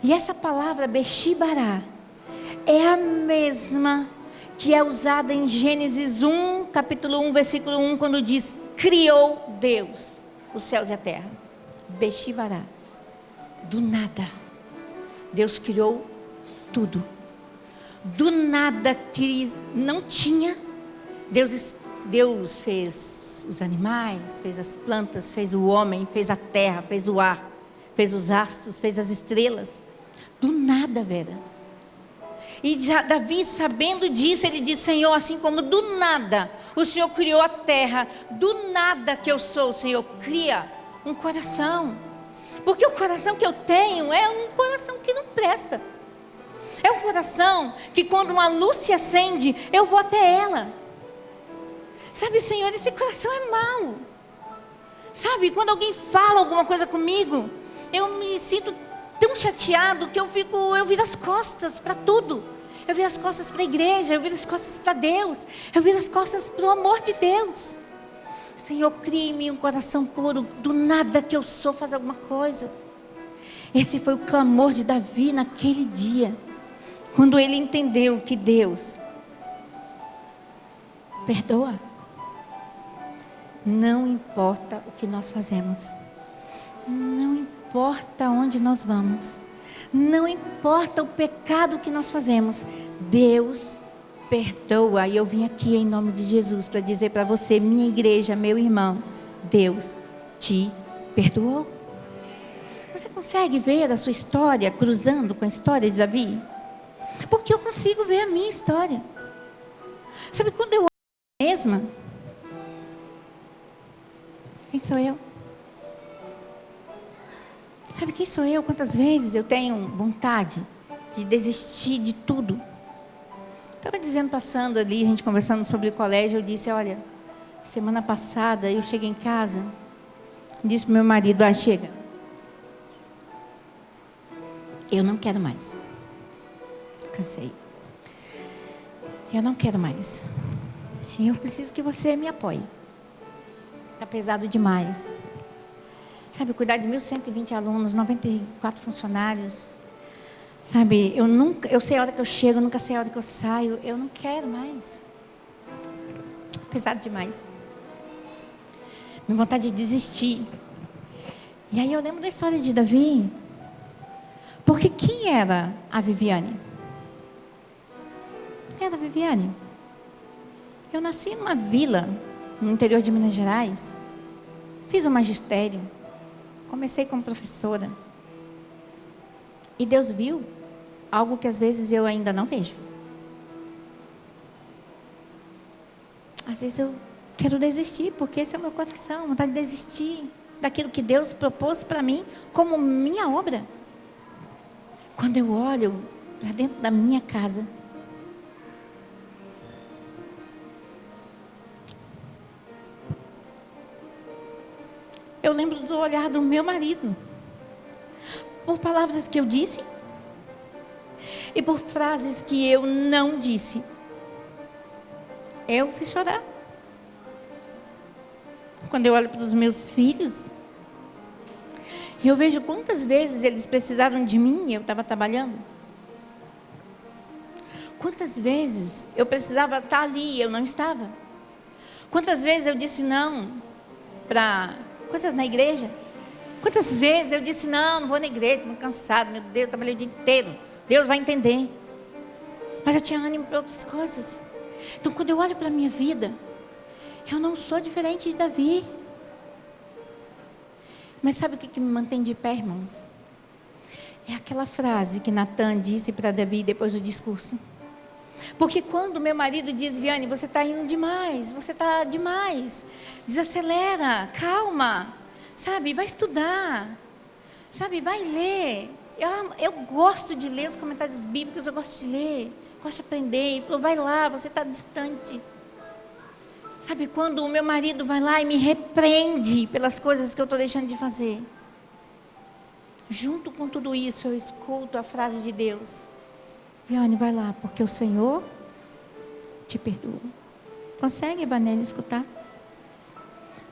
B: E essa palavra Beshi Bará é a mesma que é usada em Gênesis 1, capítulo 1, versículo 1, quando diz: criou Deus os céus e a terra. Beshi Bará. Do nada. Deus criou tudo. Do nada que não tinha. Deus fez os animais, fez as plantas, fez o homem, fez a terra, fez o ar, fez os astros, fez as estrelas. Do nada, Vera. E Davi, sabendo disso, ele diz: Senhor, assim como do nada o Senhor criou a terra, do nada que eu sou, Senhor, cria um coração. Porque o coração que eu tenho é um coração que não presta. É um coração que quando uma luz se acende, eu vou até ela. Sabe, Senhor, esse coração é mau. Sabe, quando alguém fala alguma coisa comigo, eu me sinto tão chateado que eu viro as costas para tudo. Eu viro as costas para a igreja, eu viro as costas para Deus, eu viro as costas para o amor de Deus. Senhor, cria em mim um coração puro, do nada que eu sou fazer alguma coisa. Esse foi o clamor de Davi naquele dia, quando ele entendeu que Deus perdoa. Não importa o que nós fazemos, não importa onde nós vamos, não importa o pecado que nós fazemos, Deus perdoa. E eu vim aqui em nome de Jesus para dizer para você, minha igreja, meu irmão, Deus te perdoou. Você consegue ver a sua história cruzando com a história de Davi? Porque eu consigo ver a minha história. Sabe, quando eu olho a mesma, quem sou eu? Sabe quem sou eu? Quantas vezes eu tenho vontade de desistir de tudo. Estava dizendo, passando ali, a gente conversando sobre o colégio, eu disse: olha, semana passada eu cheguei em casa, disse para o meu marido: chega, eu não quero mais, cansei, eu não quero mais, eu preciso que você me apoie, está pesado demais. Sabe, cuidar de 1.120 alunos, 94 funcionários. Sabe, eu sei a hora que eu chego, eu nunca sei a hora que eu saio. Eu não quero mais. Pesado demais. Minha vontade de desistir. E aí eu lembro da história de Davi. Porque quem era a Viviane? Quem era a Viviane? Eu nasci numa vila, no interior de Minas Gerais. Fiz o magistério. Comecei como professora. E Deus viu algo que às vezes eu ainda não vejo. Às vezes eu quero desistir, porque esse é o meu coração, vontade de desistir daquilo que Deus propôs para mim como minha obra. Quando eu olho para dentro da minha casa, eu lembro do olhar do meu marido, por palavras que eu disse e por frases que eu não disse. Eu fiz chorar. Quando eu olho para os meus filhos, e eu vejo quantas vezes eles precisaram de mim e eu estava trabalhando. Quantas vezes eu precisava estar ali e eu não estava. Quantas vezes eu disse não para coisas na igreja. Quantas vezes eu disse não vou na igreja, estou cansado, meu Deus, trabalhei o dia inteiro. Deus vai entender. Mas eu tinha ânimo para outras coisas. Então, quando eu olho para a minha vida, eu não sou diferente de Davi. Mas sabe o que me mantém de pé, irmãos? É aquela frase que Natan disse para Davi depois do discurso. Porque quando meu marido diz, Viane, você está indo demais, você está demais, desacelera, calma, sabe, vai estudar, sabe, vai ler. Eu gosto de ler os comentários bíblicos, eu gosto de ler, gosto de aprender. Ele falou, vai lá, você está distante. Sabe, quando o meu marido vai lá e me repreende pelas coisas que eu estou deixando de fazer. Junto com tudo isso, eu escuto a frase de Deus. Viane, vai lá, porque o Senhor te perdoa. Consegue, Vanélia, escutar?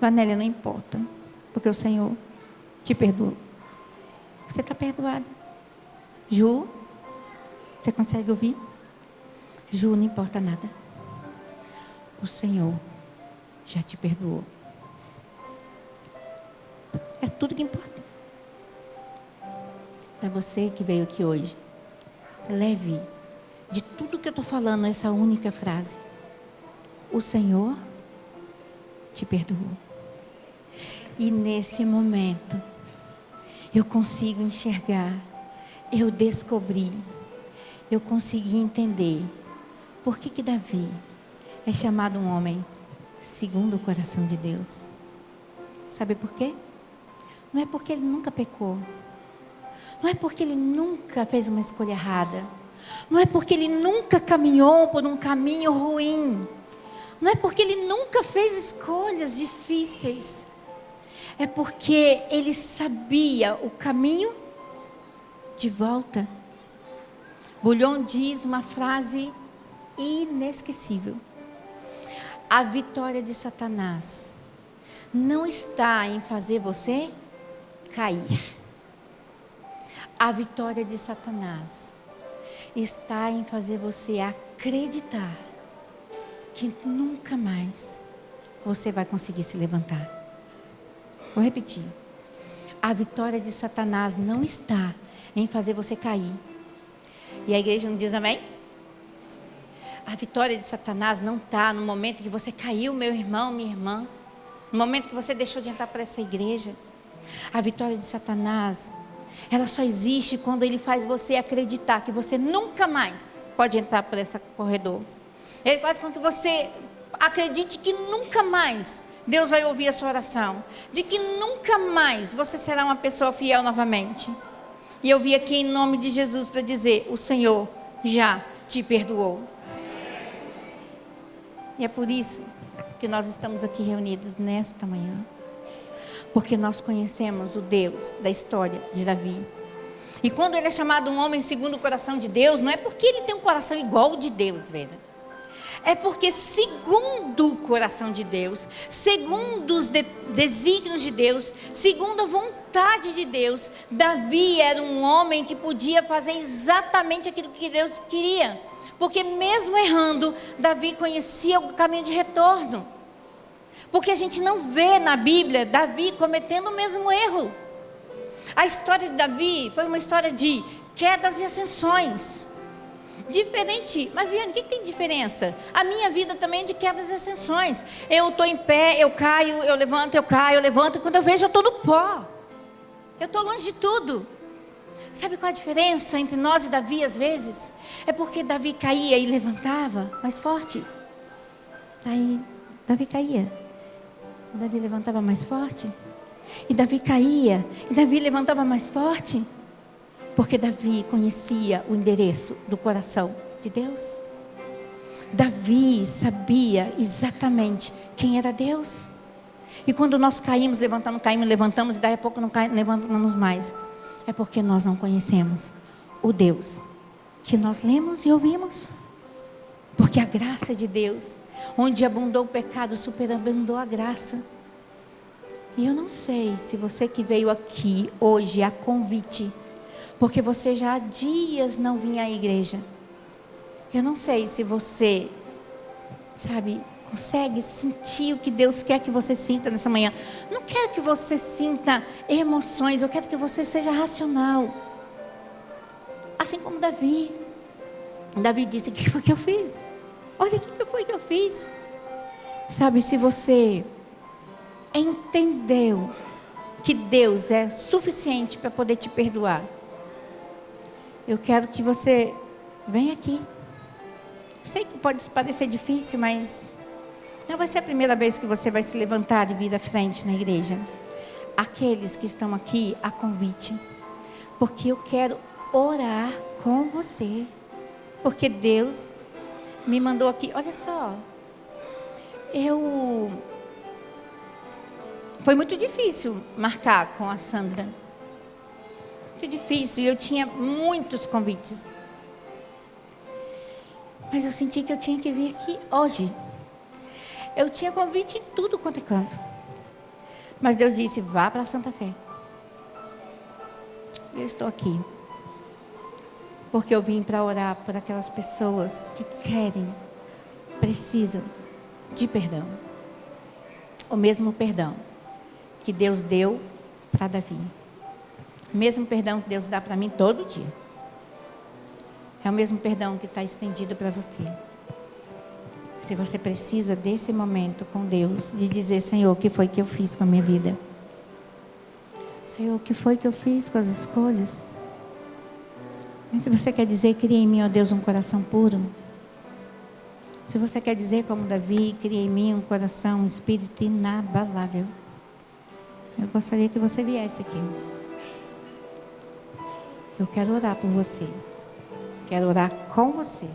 B: Vanélia, não importa, porque o Senhor te perdoa. Você está perdoada. Ju, você consegue ouvir? Ju, não importa nada. O Senhor já te perdoou. É tudo que importa. Para você que veio aqui hoje, leve de tudo que eu estou falando essa única frase. O Senhor te perdoou. E nesse momento, eu consigo enxergar, eu descobri, eu consegui entender por que Davi é chamado um homem segundo o coração de Deus. Sabe por quê? Não é porque ele nunca pecou. Não é porque ele nunca fez uma escolha errada. Não é porque ele nunca caminhou por um caminho ruim. Não é porque ele nunca fez escolhas difíceis. É porque ele sabia o caminho de volta. Bullion diz uma frase inesquecível. A vitória de Satanás não está em fazer você cair. A vitória de Satanás está em fazer você acreditar que nunca mais você vai conseguir se levantar. Vou repetir. A vitória de Satanás não está em fazer você cair. E a igreja não diz amém? A vitória de Satanás não está no momento que você caiu, meu irmão, minha irmã. No momento que você deixou de entrar para essa igreja. A vitória de Satanás, ela só existe quando ele faz você acreditar que você nunca mais pode entrar por esse corredor. Ele faz com que você acredite que nunca mais Deus vai ouvir a sua oração. De que nunca mais você será uma pessoa fiel novamente. E eu vim aqui em nome de Jesus para dizer, o Senhor já te perdoou. E é por isso que nós estamos aqui reunidos nesta manhã. Porque nós conhecemos o Deus da história de Davi. E quando ele é chamado um homem segundo o coração de Deus, não é porque ele tem um coração igual ao de Deus, velho. É porque segundo o coração de Deus, segundo os desígnios de Deus, segundo a vontade de Deus, Davi era um homem que podia fazer exatamente aquilo que Deus queria. Porque mesmo errando, Davi conhecia o caminho de retorno. Porque a gente não vê na Bíblia Davi cometendo o mesmo erro. A história de Davi foi uma história de quedas e ascensões. Diferente, mas Viane, o que tem diferença? A minha vida também é de quedas e ascensões. Eu estou em pé, eu caio, eu levanto, eu caio, eu levanto. Quando eu vejo, eu estou no pó. Eu estou longe de tudo. Sabe qual a diferença entre nós e Davi às vezes? É porque Davi caía e levantava mais forte. Aí Davi caía. Davi levantava mais forte. E Davi caía. E Davi levantava mais forte. Porque Davi conhecia o endereço do coração de Deus. Davi sabia exatamente quem era Deus. E quando nós caímos, levantamos, e daí a pouco não levantamos mais. É porque nós não conhecemos o Deus que nós lemos e ouvimos. Porque a graça de Deus, onde abundou o pecado, superabundou a graça. E eu não sei se você que veio aqui hoje a convite, porque você já há dias não vinha à igreja. Eu não sei se você, consegue sentir o que Deus quer que você sinta nessa manhã. Não quero que você sinta emoções, eu quero que você seja racional. Assim como Davi. Davi disse: o que foi que eu fiz? Olha o que foi que eu fiz. Se você entendeu que Deus é suficiente para poder te perdoar, eu quero que você venha aqui. Sei que pode parecer difícil, mas não vai ser a primeira vez que você vai se levantar e vir à frente na igreja. Aqueles que estão aqui, a convite. Porque eu quero orar com você. Porque Deus me mandou aqui. Olha só. Foi muito difícil marcar com a Sandra. Muito difícil. Eu tinha muitos convites. Mas eu senti que eu tinha que vir aqui hoje. Eu tinha convite em tudo quanto é canto. Mas Deus disse: vá para Santa Fé. Eu estou aqui. Porque eu vim para orar por aquelas pessoas que precisam de perdão. O mesmo perdão que Deus deu para Davi. O mesmo perdão que Deus dá para mim todo dia. É o mesmo perdão que está estendido para você. Se você precisa desse momento com Deus, de dizer: Senhor, o que foi que eu fiz com a minha vida? Senhor, o que foi que eu fiz com as escolhas? E se você quer dizer: cria em mim, ó Deus, um coração puro. Se você quer dizer como Davi: cria em mim um coração, um espírito inabalável. Eu gostaria que você viesse aqui. Eu quero orar por você. Quero orar com você.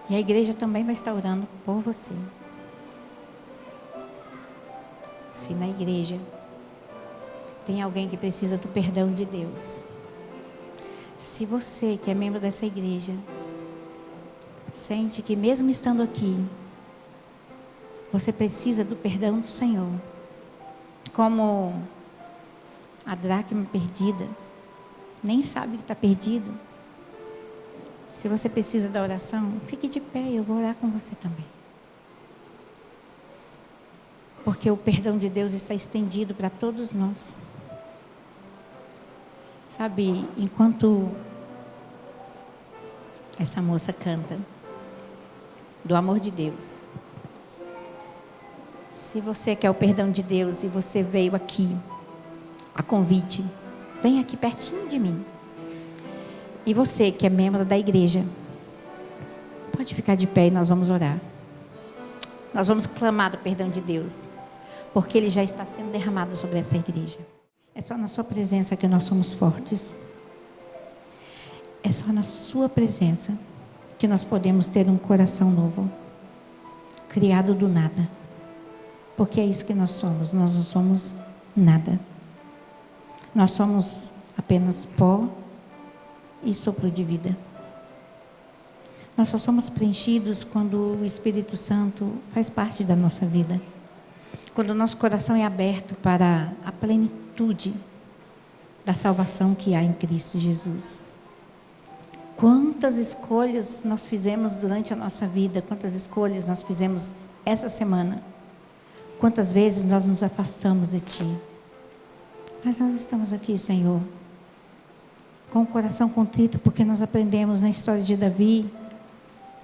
B: E a igreja também vai estar orando por você. Se na igreja tem alguém que precisa do perdão de Deus, se você que é membro dessa igreja sente que mesmo estando aqui, você precisa do perdão do Senhor, como a dracma perdida, nem sabe que está perdido. Se você precisa da oração, fique de pé, eu vou orar com você também. Porque o perdão de Deus está estendido para todos nós. Enquanto essa moça canta do amor de Deus, se você quer o perdão de Deus e você veio aqui a convite, vem aqui pertinho de mim. E você que é membro da igreja, pode ficar de pé e nós vamos orar. Nós vamos clamar o perdão de Deus, porque Ele já está sendo derramado sobre essa igreja. É só na sua presença que nós somos fortes. É só na sua presença que nós podemos ter um coração novo, criado do nada. Porque é isso que nós somos. Nós não somos nada. Nós somos apenas pó e sopro de vida. Nós só somos preenchidos quando o Espírito Santo faz parte da nossa vida. Quando o nosso coração é aberto para a plenitude da salvação que há em Cristo Jesus. Quantas escolhas nós fizemos durante a nossa vida, quantas escolhas nós fizemos essa semana. Quantas vezes nós nos afastamos de Ti. Mas nós estamos aqui, Senhor, com o coração contrito, porque nós aprendemos na história de Davi,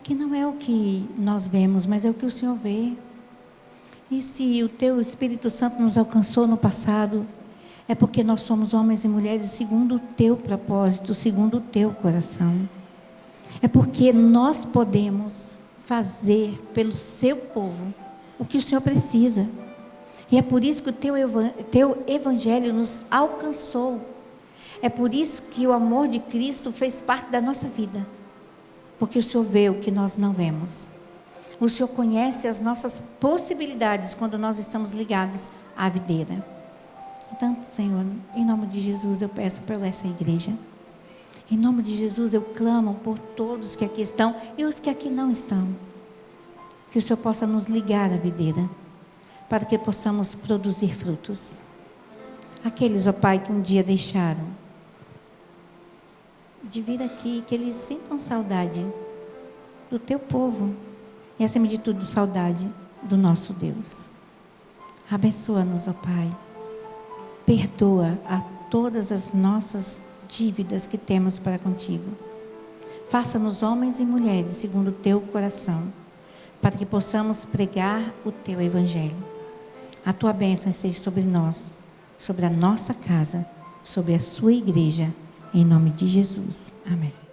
B: que não é o que nós vemos, mas é o que o Senhor vê. E se o Teu Espírito Santo nos alcançou no passado, é porque nós somos homens e mulheres segundo o Teu propósito, segundo o Teu coração. É porque nós podemos fazer pelo Seu povo o que o Senhor precisa. E é por isso que o Teu Evangelho nos alcançou. É por isso que o amor de Cristo fez parte da nossa vida. Porque o Senhor vê o que nós não vemos. O Senhor conhece as nossas possibilidades quando nós estamos ligados à videira. Então, Senhor, em nome de Jesus, eu peço por essa igreja. Em nome de Jesus, eu clamo por todos que aqui estão e os que aqui não estão. Que o Senhor possa nos ligar à videira, para que possamos produzir frutos. Aqueles, ó Pai, que um dia deixaram de vir aqui, que eles sintam saudade do Teu povo e, acima de tudo, saudade do nosso Deus. Abençoa-nos, ó Pai. Perdoa a todas as nossas dívidas que temos para contigo. Faça-nos homens e mulheres segundo o Teu coração, para que possamos pregar o Teu Evangelho. A Tua bênção esteja sobre nós, sobre a nossa casa, sobre a Sua igreja, em nome de Jesus. Amém.